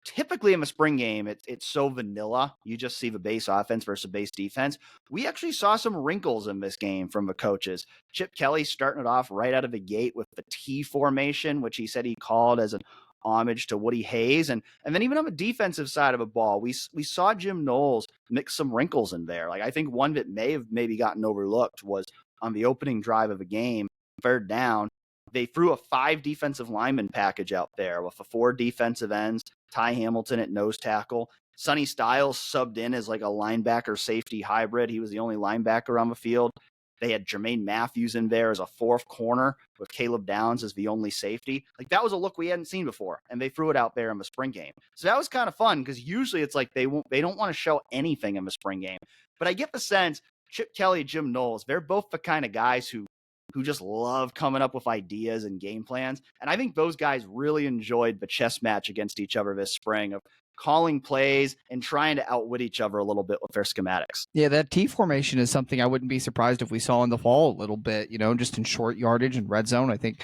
typically in the spring game, it's so vanilla. You just see the base offense versus base defense. We actually saw some wrinkles in this game from the coaches. Chip Kelly starting it off right out of the gate with the T formation, which he said he called as an homage to Woody Hayes. And then even on the defensive side of the ball, we saw Jim Knowles mix some wrinkles in there. Like I think one that may have maybe gotten overlooked was on the opening drive of the game, 3rd down. They threw a 5 defensive lineman package out there with the 4 defensive ends, Ty Hamilton at nose tackle. Sonny Styles subbed in as like a linebacker safety hybrid. He was the only linebacker on the field. They had Jermaine Matthews in there as a 4th corner with Caleb Downs as the only safety. Like that was a look we hadn't seen before, and they threw it out there in the spring game. So that was kind of fun because usually it's like they don't want to show anything in the spring game. But I get the sense Chip Kelly, Jim Knowles, they're both the kind of guys who just love coming up with ideas and game plans. And I think those guys really enjoyed the chess match against each other this spring of calling plays and trying to outwit each other a little bit with their schematics. Yeah, that T formation is something I wouldn't be surprised if we saw in the fall a little bit, just in short yardage and red zone. I think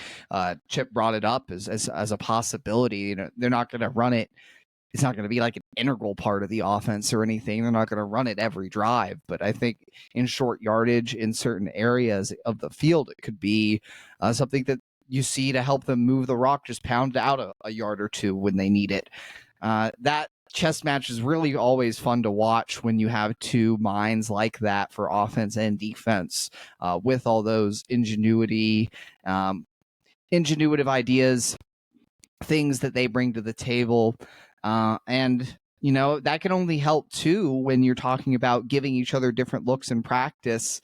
Chip brought it up as a possibility. They're not going to run it. It's not going to be like an integral part of the offense or anything. They're not going to run it every drive. But I think in short yardage in certain areas of the field, it could be something that you see to help them move the rock, just pound out a yard or two when they need it. That chess match is really always fun to watch when you have 2 minds like that for offense and defense with all those ingenuitive ideas, things that they bring to the table. And that can only help too when you're talking about giving each other different looks in practice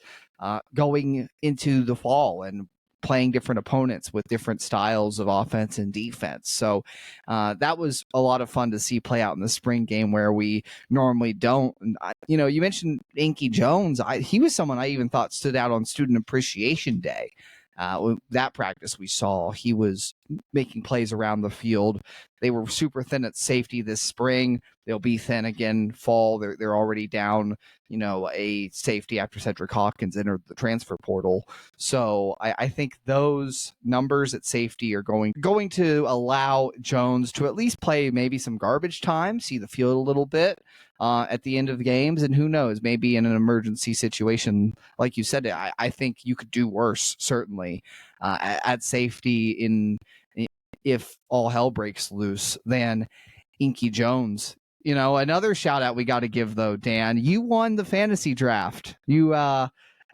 going into the fall and playing different opponents with different styles of offense and defense. So that was a lot of fun to see play out in the spring game where we normally don't. And, you mentioned Inky Jones. He was someone I even thought stood out on Student Appreciation Day. That practice we saw, he was making plays around the field. They were super thin at safety this spring. They'll be thin again fall. They're already down, a safety after Cedric Hawkins entered the transfer portal. So I think those numbers at safety are going to allow Jones to at least play maybe some garbage time, see the field a little bit at the end of the games. And who knows, maybe in an emergency situation, like you said, I think you could do worse, certainly, at safety if all hell breaks loose than Inky Jones. Another shout out we got to give though, Dan, you won the fantasy draft. You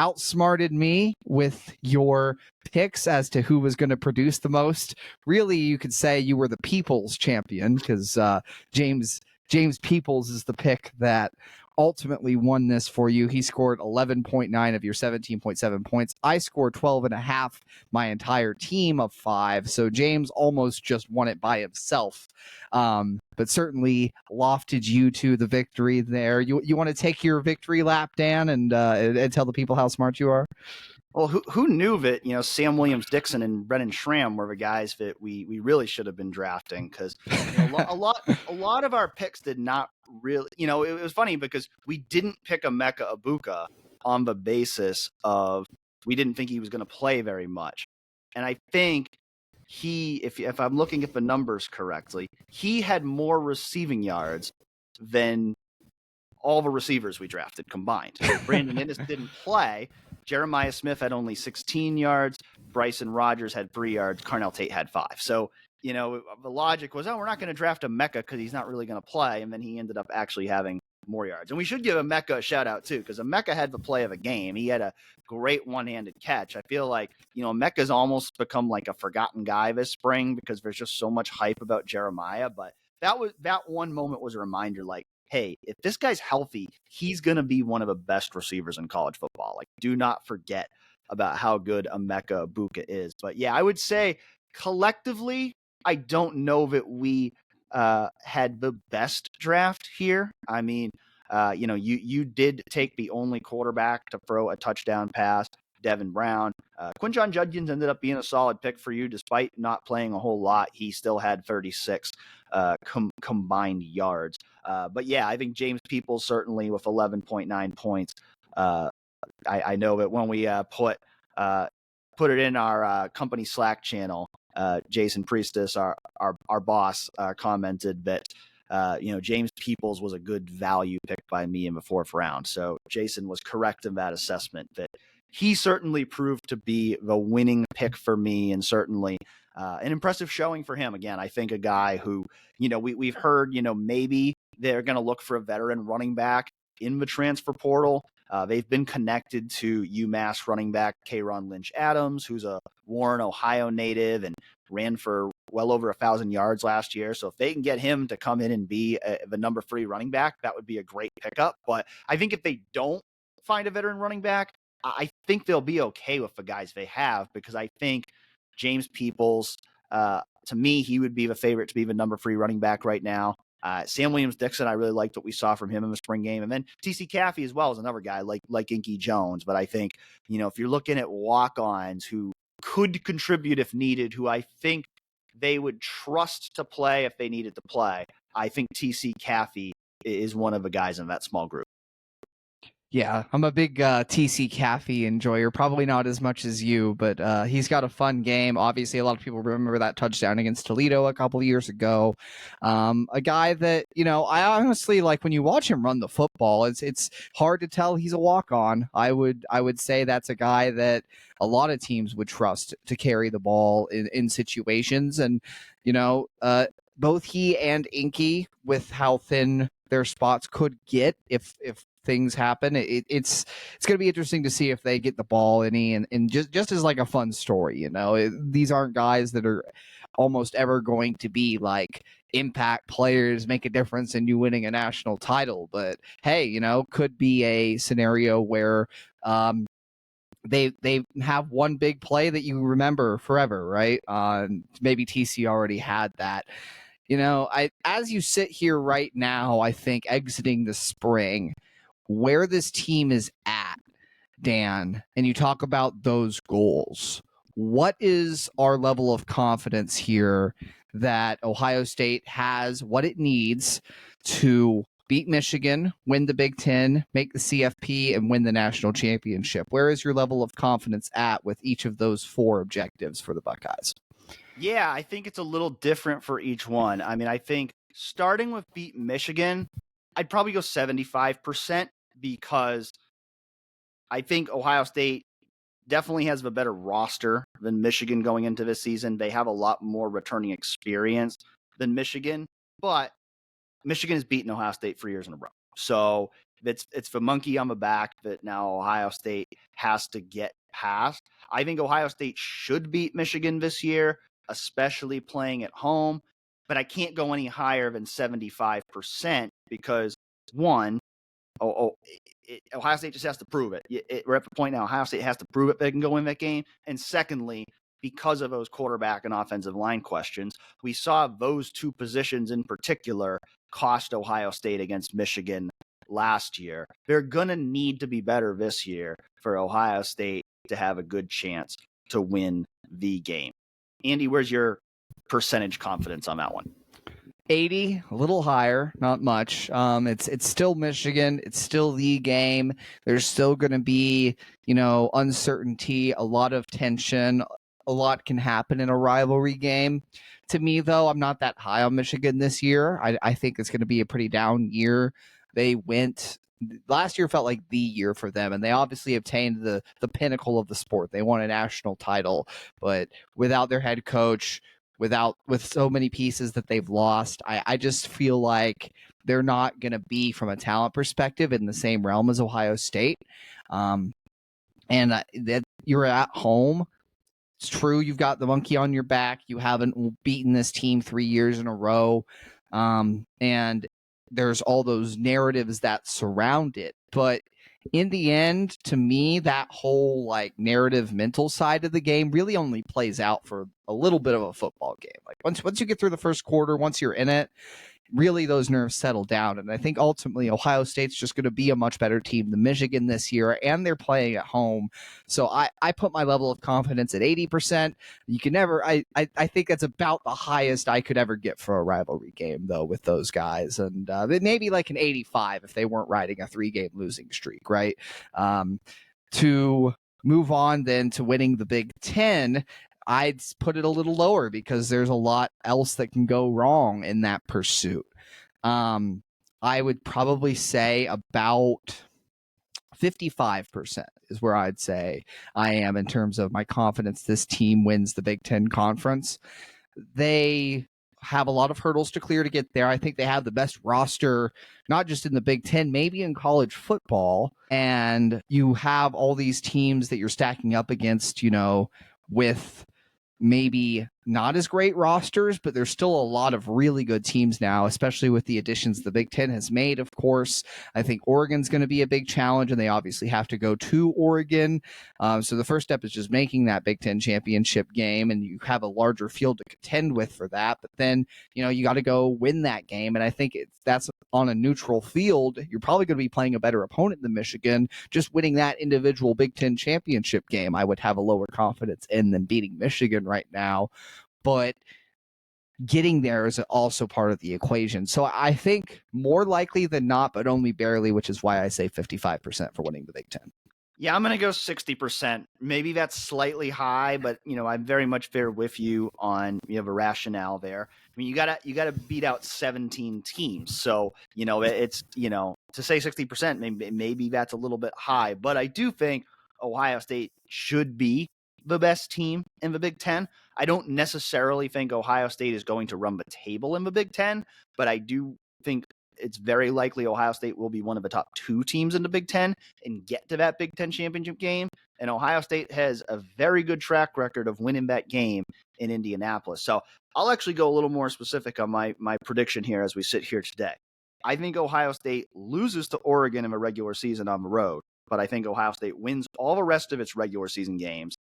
outsmarted me with your picks as to who was going to produce the most. Really, you could say you were the people's champion because James Peoples is the pick that ultimately won this for you. He scored 11.9 of your 17.7 points. I scored 12.5, my entire team of 5. So James almost just won it by himself. But certainly lofted you to the victory there. You want to take your victory lap, Dan, and tell the people how smart you are? Well, who knew that, Sam Williams-Dixon and Brennan Schramm were the guys that we really should have been drafting because a lot of our picks did not really, it was funny because we didn't pick Emeka Egbuka on the basis of we didn't think he was going to play very much. And I think if I'm looking at the numbers correctly, he had more receiving yards than all the receivers we drafted combined. Brandon Inniss didn't play. Jeremiah Smith had only 16 yards. Bryson Rogers had 3 yards. Carnell Tate had 5. So, the logic was, we're not going to draft a Mecca because he's not really going to play. And then he ended up actually having more yards. And we should give Emeka a shout out too, because Emeka had the play of a game. He had a great one-handed catch. I feel like, Emeka's almost become like a forgotten guy this spring because there's just so much hype about Jeremiah. But that one moment was a reminder, like, hey, if this guy's healthy, he's going to be one of the best receivers in college football. Like, do not forget about how good Emeka Egbuka is. But yeah, I would say collectively, I don't know that we had the best draft here. I mean, you did take the only quarterback to throw a touchdown pass, Devin Brown. Quinjon Judkins ended up being a solid pick for you, despite not playing a whole lot. He still had 36 combined yards. But yeah, I think James Peoples certainly with 11.9 points. I know that when we put it in our company Slack channel, Jason Priestis, our boss, commented that James Peoples was a good value pick by me in the 4th round. So Jason was correct in that assessment, that he certainly proved to be the winning pick for me, and certainly an impressive showing for him. Again, I think a guy who, we've heard, maybe they're going to look for a veteran running back in the transfer portal. They've been connected to UMass running back K'Ron Lynch Adams, who's a Warren, Ohio native and ran for well over 1,000 yards last year. So if they can get him to come in and be the number 3 running back, that would be a great pickup. But I think if they don't find a veteran running back, I think they'll be okay with the guys they have, because I think James Peoples, to me, he would be the favorite to be the number 3 running back right now. Sam Williams-Dixon, I really liked what we saw from him in the spring game. And then TC Caffey as well is another guy like Inky Jones. But I think, if you're looking at walk-ons who could contribute if needed, who I think they would trust to play if they needed to play, I think TC Caffey is one of the guys in that small group. Yeah, I'm a big TC Caffey enjoyer. Probably not as much as you, but he's got a fun game. Obviously, a lot of people remember that touchdown against Toledo a couple of years ago. A guy that, I honestly, like, when you watch him run the football, it's hard to tell he's a walk-on. I would say that's a guy that a lot of teams would trust to carry the ball in situations. And, both he and Inky, with how thin their spots could get if things happen, it's going to be interesting to see if they get the ball any, and just as like a fun story, these aren't guys that are almost ever going to be like impact players, make a difference in you winning a national title, but hey, could be a scenario where they have one big play that you remember forever, right? Maybe TC already had that. As you sit here right now, I think exiting the spring, where this team is at, Dan, and you talk about those goals, what is our level of confidence here that Ohio State has what it needs to beat Michigan, win the Big Ten, make the CFP, and win the national championship? Where is your level of confidence at with each of those 4 objectives for the Buckeyes? Yeah, I think it's a little different for each one. I mean, I think starting with beat Michigan, I'd probably go 75%, because I think Ohio State definitely has a better roster than Michigan going into this season. They have a lot more returning experience than Michigan, but Michigan has beaten Ohio State 3 years in a row. So it's the monkey on the back that now Ohio State has to get past. I think Ohio State should beat Michigan this year, especially playing at home, but I can't go any higher than 75%, because one, Ohio State just has to prove it. We're at the point now, Ohio State has to prove it they can go in that game. And secondly, because of those quarterback and offensive line questions, we saw those 2 positions in particular cost Ohio State against Michigan last year. They're going to need to be better this year for Ohio State to have a good chance to win the game. Andy, where's your percentage confidence on that one? 80, a little higher, not much. It's still Michigan. It's still the game. There's still going to be, uncertainty, a lot of tension. A lot can happen in a rivalry game. To me, though, I'm not that high on Michigan this year. I think it's going to be a pretty down year. they went. Last year felt like the year for them, and they obviously obtained the pinnacle of the sport. They won a national title, but without their head coach, with so many pieces that they've lost, I just feel like they're not going to be, from a talent perspective, in the same realm as Ohio State. And that you're at home. It's true, you've got the monkey on your back. You haven't beaten this team 3 years in a row. And there's all those narratives that surround it. But in the end, to me, that whole like narrative mental side of the game really only plays out for a little bit of a football game. Like once you get through the first quarter, once you're in it, really those nerves settle down. And I think ultimately Ohio State's just going to be a much better team than Michigan this year, and they're playing at home. So I put my level of confidence at 80%. You can never, I think that's about the highest I could ever get for a rivalry game, though, with those guys. And maybe like an 85 if they weren't riding a 3-game losing streak, right? To move on then to winning the Big Ten, I'd put it a little lower because there's a lot else that can go wrong in that pursuit. I would probably say about 55% is where I'd say I am in terms of my confidence this team wins the Big Ten Conference. They have a lot of hurdles to clear to get there. I think they have the best roster, not just in the Big Ten, maybe in college football. And you have all these teams that you're stacking up against, with maybe not as great rosters, but there's still a lot of really good teams now, especially with the additions the Big Ten has made, of course. I think Oregon's going to be a big challenge, and they obviously have to go to Oregon. So the first step is just making that Big Ten championship game, and you have a larger field to contend with for that. But then, you got to go win that game, and I think that's on a neutral field. You're probably going to be playing a better opponent than Michigan. Just winning that individual Big Ten championship game, I would have a lower confidence in than beating Michigan right now. But getting there is also part of the equation. So I think more likely than not, but only barely, which is why I say 55% for winning the Big Ten. Yeah, I'm going to go 60%. Maybe that's slightly high, but I'm very much there with you on you have a rationale there. I mean, you gotta beat out 17 teams. So, it's to say 60%, maybe that's a little bit high, but I do think Ohio State should be the best team in the Big Ten. I don't necessarily think Ohio State is going to run the table in the Big Ten, but I do think it's very likely Ohio State will be one of the top 2 teams in the Big Ten and get to that Big Ten championship game. And Ohio State has a very good track record of winning that game in Indianapolis. So I'll actually go a little more specific on my prediction here as we sit here today. I think Ohio State loses to Oregon in the regular season on the road, but I think Ohio State wins all the rest of its regular season games,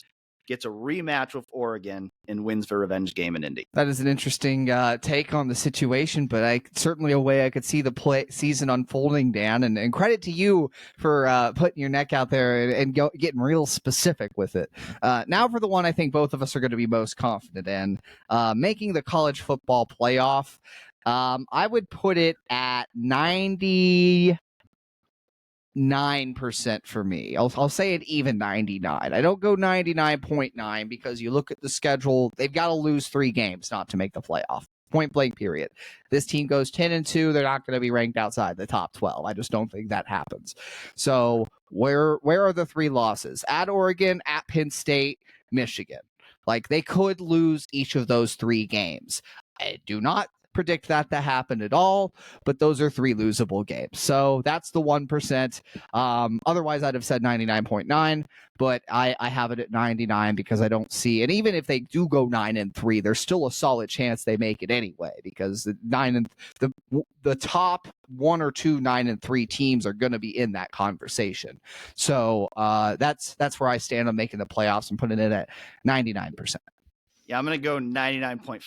gets a rematch with Oregon, and wins the revenge game in Indy. That is an interesting take on the situation, but certainly a way I could see the season unfolding, Dan. And credit to you for putting your neck out there and getting real specific with it. Now for the one I think both of us are going to be most confident in, making the college football playoff. I would put it at 99% for me. I'll say an even 99. I don't go 99.9 because you look at the schedule, they've got to lose 3 games not to make the playoff. Point blank, period. This team goes 10-2, they're not going to be ranked outside the top 12. I just don't think that happens. So where are the 3 losses? At Oregon, at Penn State, Michigan. Like, they could lose each of those 3 games. I do not predict that to happen at all, but those are 3 losable games. So that's the 1%. Otherwise, I'd have said 99.9, but I have it at 99 because I don't see, and even if they do go 9-3, there's still a solid chance they make it anyway, because the top 1 or 2 9-3 teams are going to be in that conversation. So that's where I stand on making the playoffs and putting it at 99%. Yeah, I'm going to go 99.5.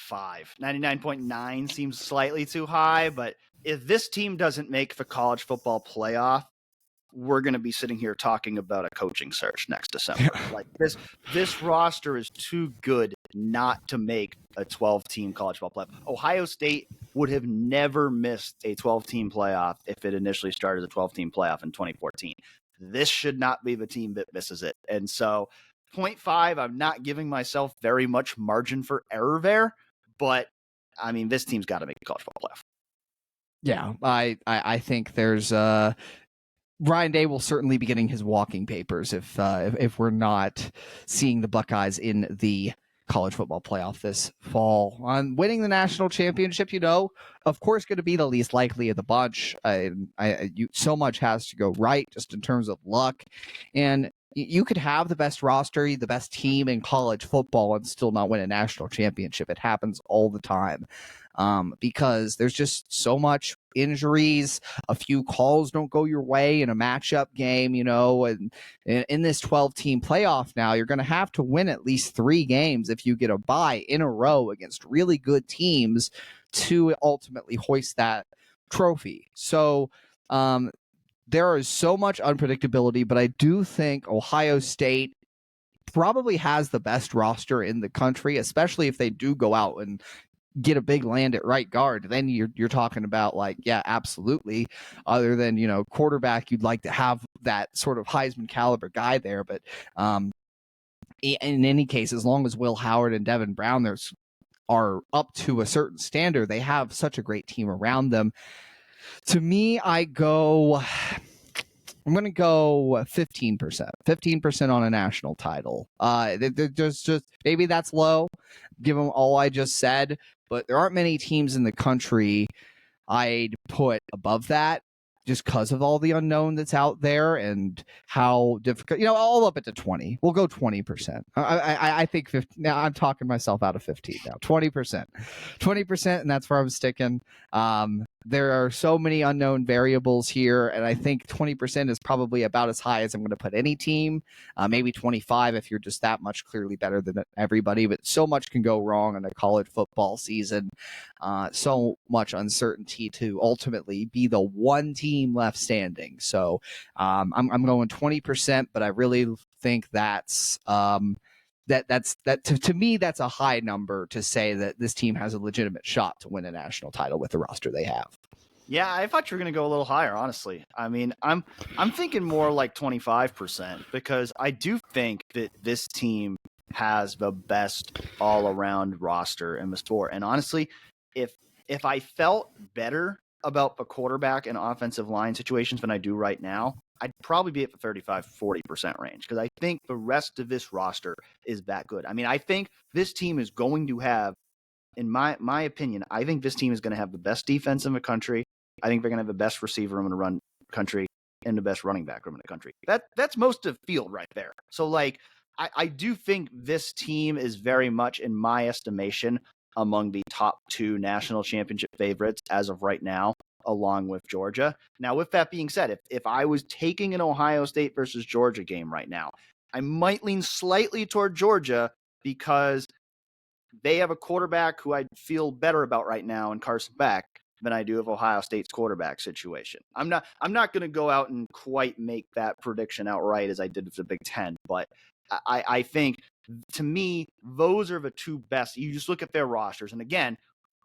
99.9 seems slightly too high, but if this team doesn't make the college football playoff, we're going to be sitting here talking about a coaching search next December. Like this roster is too good not to make a 12-team college football playoff. Ohio State would have never missed a 12-team playoff if it initially started a 12-team playoff in 2014. This should not be the team that misses it. And so 0.5, I'm not giving myself very much margin for error there, but I mean, this team's got to make a college football playoff. Yeah, I think there's Ryan Day will certainly be getting his walking papers if we're not seeing the Buckeyes in the college football playoff this fall. On winning the national championship, of course, going to be the least likely of the bunch. So much has to go right just in terms of luck, and you could have the best roster, the best team in college football, and still not win a national championship. It happens all the time. Because there's just so much injuries, a few calls don't go your way in a matchup game, and in this 12-team playoff now, you're going to have to win at least 3 games if you get a bye in a row against really good teams to ultimately hoist that trophy. So there is so much unpredictability, but I do think Ohio State probably has the best roster in the country, especially if they do go out and get a big land at right guard. Then you're talking about absolutely. Other than quarterback, you'd like to have that sort of Heisman caliber guy there. But in any case, as long as Will Howard and Devin Brown are up to a certain standard, they have such a great team around them. To me, I'm going to go 15%. 15% on a national title. Just maybe that's low, given all I just said, but there aren't many teams in the country I'd put above that just because of all the unknown that's out there and how difficult. I'll up it to 20. We'll go 20%. I think 50. Now I'm talking myself out of 15 now. 20%. 20%, and that's where I'm sticking. There are so many unknown variables here, and I think 20% is probably about as high as I'm going to put any team. Maybe 25 if you're just that much clearly better than everybody, but so much can go wrong in a college football season. So much uncertainty to ultimately be the one team left standing. So I'm going 20%, but I really think that's to me, that's a high number to say that this team has a legitimate shot to win a national title with the roster they have. Yeah, I thought you were going to go a little higher, honestly. I mean, I'm thinking more like 25% because I do think that this team has the best all-around roster in the sport. And honestly, if I felt better about the quarterback and offensive line situations than I do right now, I'd probably be at the 35-40% range because I think the rest of this roster is that good. I mean, I think this team is going to have, in my opinion, I think this team is going to have the best defense in the country. I think they're going to have the best receiver room in the run country and the best running back room in the country. That's most of the field right there. So, I do think this team is very much, in my estimation, among the top 2 national championship favorites as of right now, along with Georgia. Now, with that being said, if I was taking an Ohio State versus Georgia game right now, I might lean slightly toward Georgia because they have a quarterback who I feel better about right now in Carson Beck than I do of Ohio State's quarterback situation. I'm not going to go out and quite make that prediction outright as I did with the Big Ten, but I think, to me, those are the 2 best. You just look at their rosters, and again,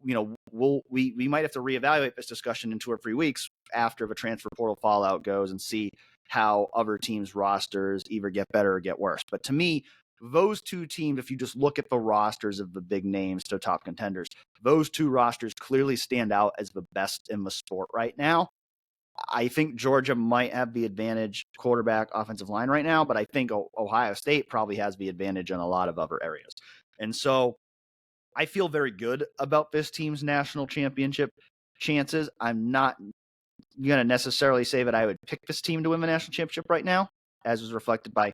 we might have to reevaluate this discussion in 2 or 3 weeks after the transfer portal fallout goes and see how other teams' rosters either get better or get worse. But to me, those 2 teams, if you just look at the rosters of the big names to top contenders, those 2 rosters clearly stand out as the best in the sport right now. I think Georgia might have the advantage quarterback offensive line right now, but I think Ohio State probably has the advantage in a lot of other areas. And so I feel very good about this team's national championship chances. I'm not going to necessarily say that I would pick this team to win the national championship right now, as was reflected by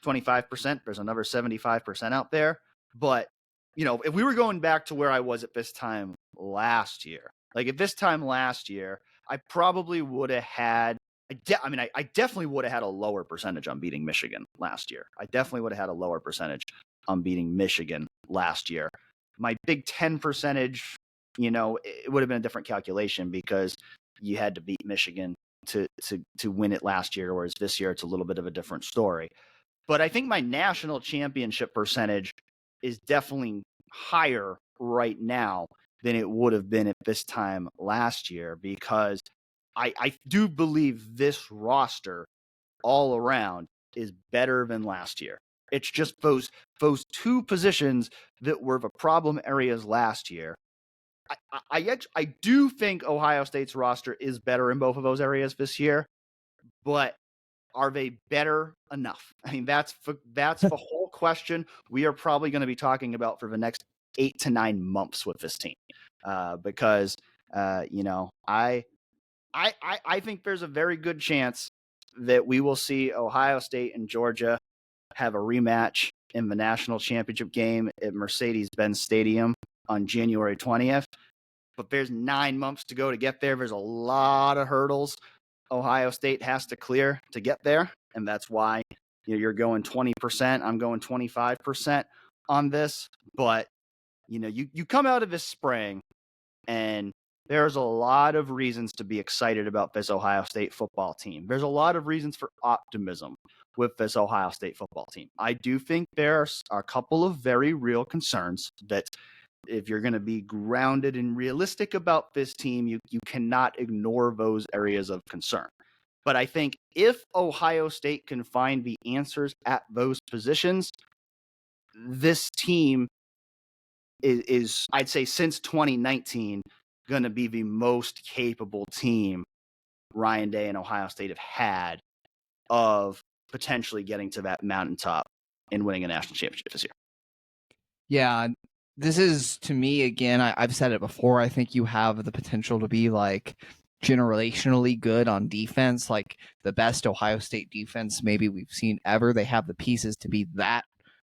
25%. There's another 75% out there. But, if we were going back to where I was at this time last year, at this time last year, I probably would have had, I definitely would have had a lower percentage on beating Michigan last year. I definitely would have had a lower percentage on beating Michigan last year. My Big Ten percentage, it would have been a different calculation because you had to beat Michigan to win it last year, whereas this year it's a little bit of a different story. But I think my national championship percentage is definitely higher right now than it would have been at this time last year because I do believe this roster all around is better than last year. It's just those 2 positions that were the problem areas last year I do think Ohio State's roster is better in both of those areas this year, but are they better enough? I mean, that's the whole question we are probably going to be talking about for the next 8 to 9 months with this team, because I think there's a very good chance that we will see Ohio State and Georgia have a rematch in the national championship game at Mercedes-Benz Stadium on January 20th. But there's 9 months to go to get there. There's a lot of hurdles Ohio State has to clear to get there, and that's why you're going 20%. I'm going 25% on this. But you come out of this spring, and there's a lot of reasons to be excited about this Ohio State football team. There's a lot of reasons for optimism with this Ohio State football team. I do think there are a couple of very real concerns that, if you're going to be grounded and realistic about this team, you cannot ignore those areas of concern. But I think if Ohio State can find the answers at those positions, this team is I'd say since 2019, going to be the most capable team Ryan Day and Ohio State have had of potentially getting to that mountaintop and winning a national championship this year. Yeah, this is, to me, again, I've said it before, I think you have the potential to be like generationally good on defense, like the best Ohio State defense maybe we've seen ever. They have the pieces to be that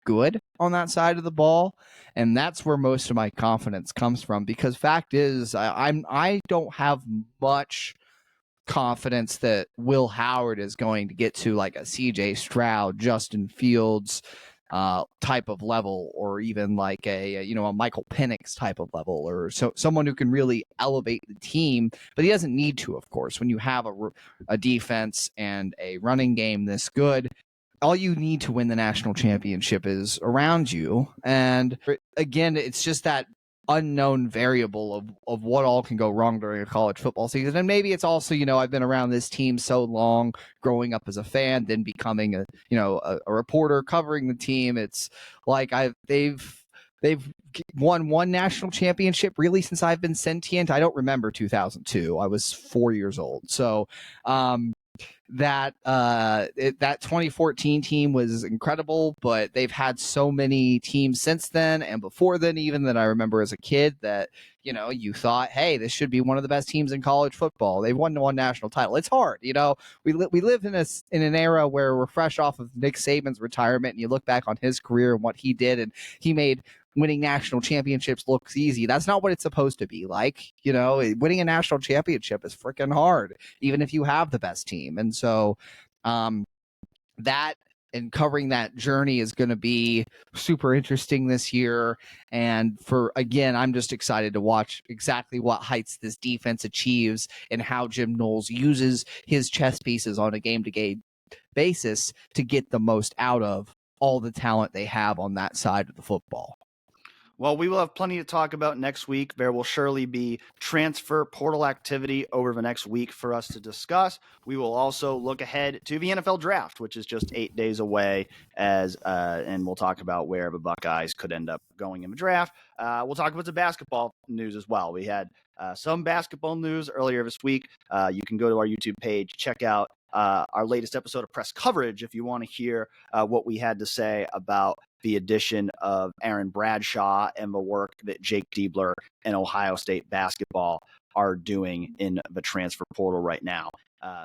good on that side of the ball, and that's where most of my confidence comes from, because fact is I don't have much confidence that Will Howard is going to get to like a CJ Stroud, Justin Fields type of level, or even like a Michael Penix type of level, or someone who can really elevate the team. But he doesn't need to, of course. When you have a defense and a running game this good, all you need to win the national championship is around you. And again, it's just that unknown variable of what all can go wrong during a college football season. And maybe it's also, I've been around this team so long, growing up as a fan, then becoming a reporter covering the team. It's like they've won one national championship really since I've been sentient. I don't remember 2002. I was 4 years old. So that 2014 team was incredible, but they've had so many teams since then and before then, even, that I remember as a kid, that you thought, hey, this should be one of the best teams in college football. They've won one national title. It's hard, we live in an era where we're fresh off of Nick Saban's retirement, and you look back on his career and what he did, and he made winning national championships looks easy. That's not what it's supposed to be like. Winning a national championship is freaking hard, even if you have the best team. And so that and covering that journey is going to be super interesting this year. And again, I'm just excited to watch exactly what heights this defense achieves and how Jim Knowles uses his chess pieces on a game-to-game basis to get the most out of all the talent they have on that side of the football. Well, we will have plenty to talk about next week. There will surely be transfer portal activity over the next week for us to discuss. We will also look ahead to the NFL draft, which is just 8 days away, and we'll talk about where the Buckeyes could end up going in the draft. We'll talk about the basketball news as well. We had some basketball news earlier this week. You can go to our YouTube page, check out our latest episode of Press Coverage if you want to hear what we had to say about the addition of Aaron Bradshaw and the work that Jake Diebler and Ohio State basketball are doing in the transfer portal right now.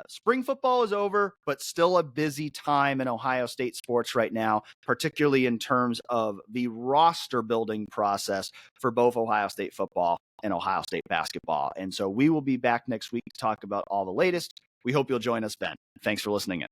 Spring football is over, but still a busy time in Ohio State sports right now, particularly in terms of the roster building process for both Ohio State football and Ohio State basketball. And so we will be back next week to talk about all the latest. We hope you'll join us then. Thanks for listening in.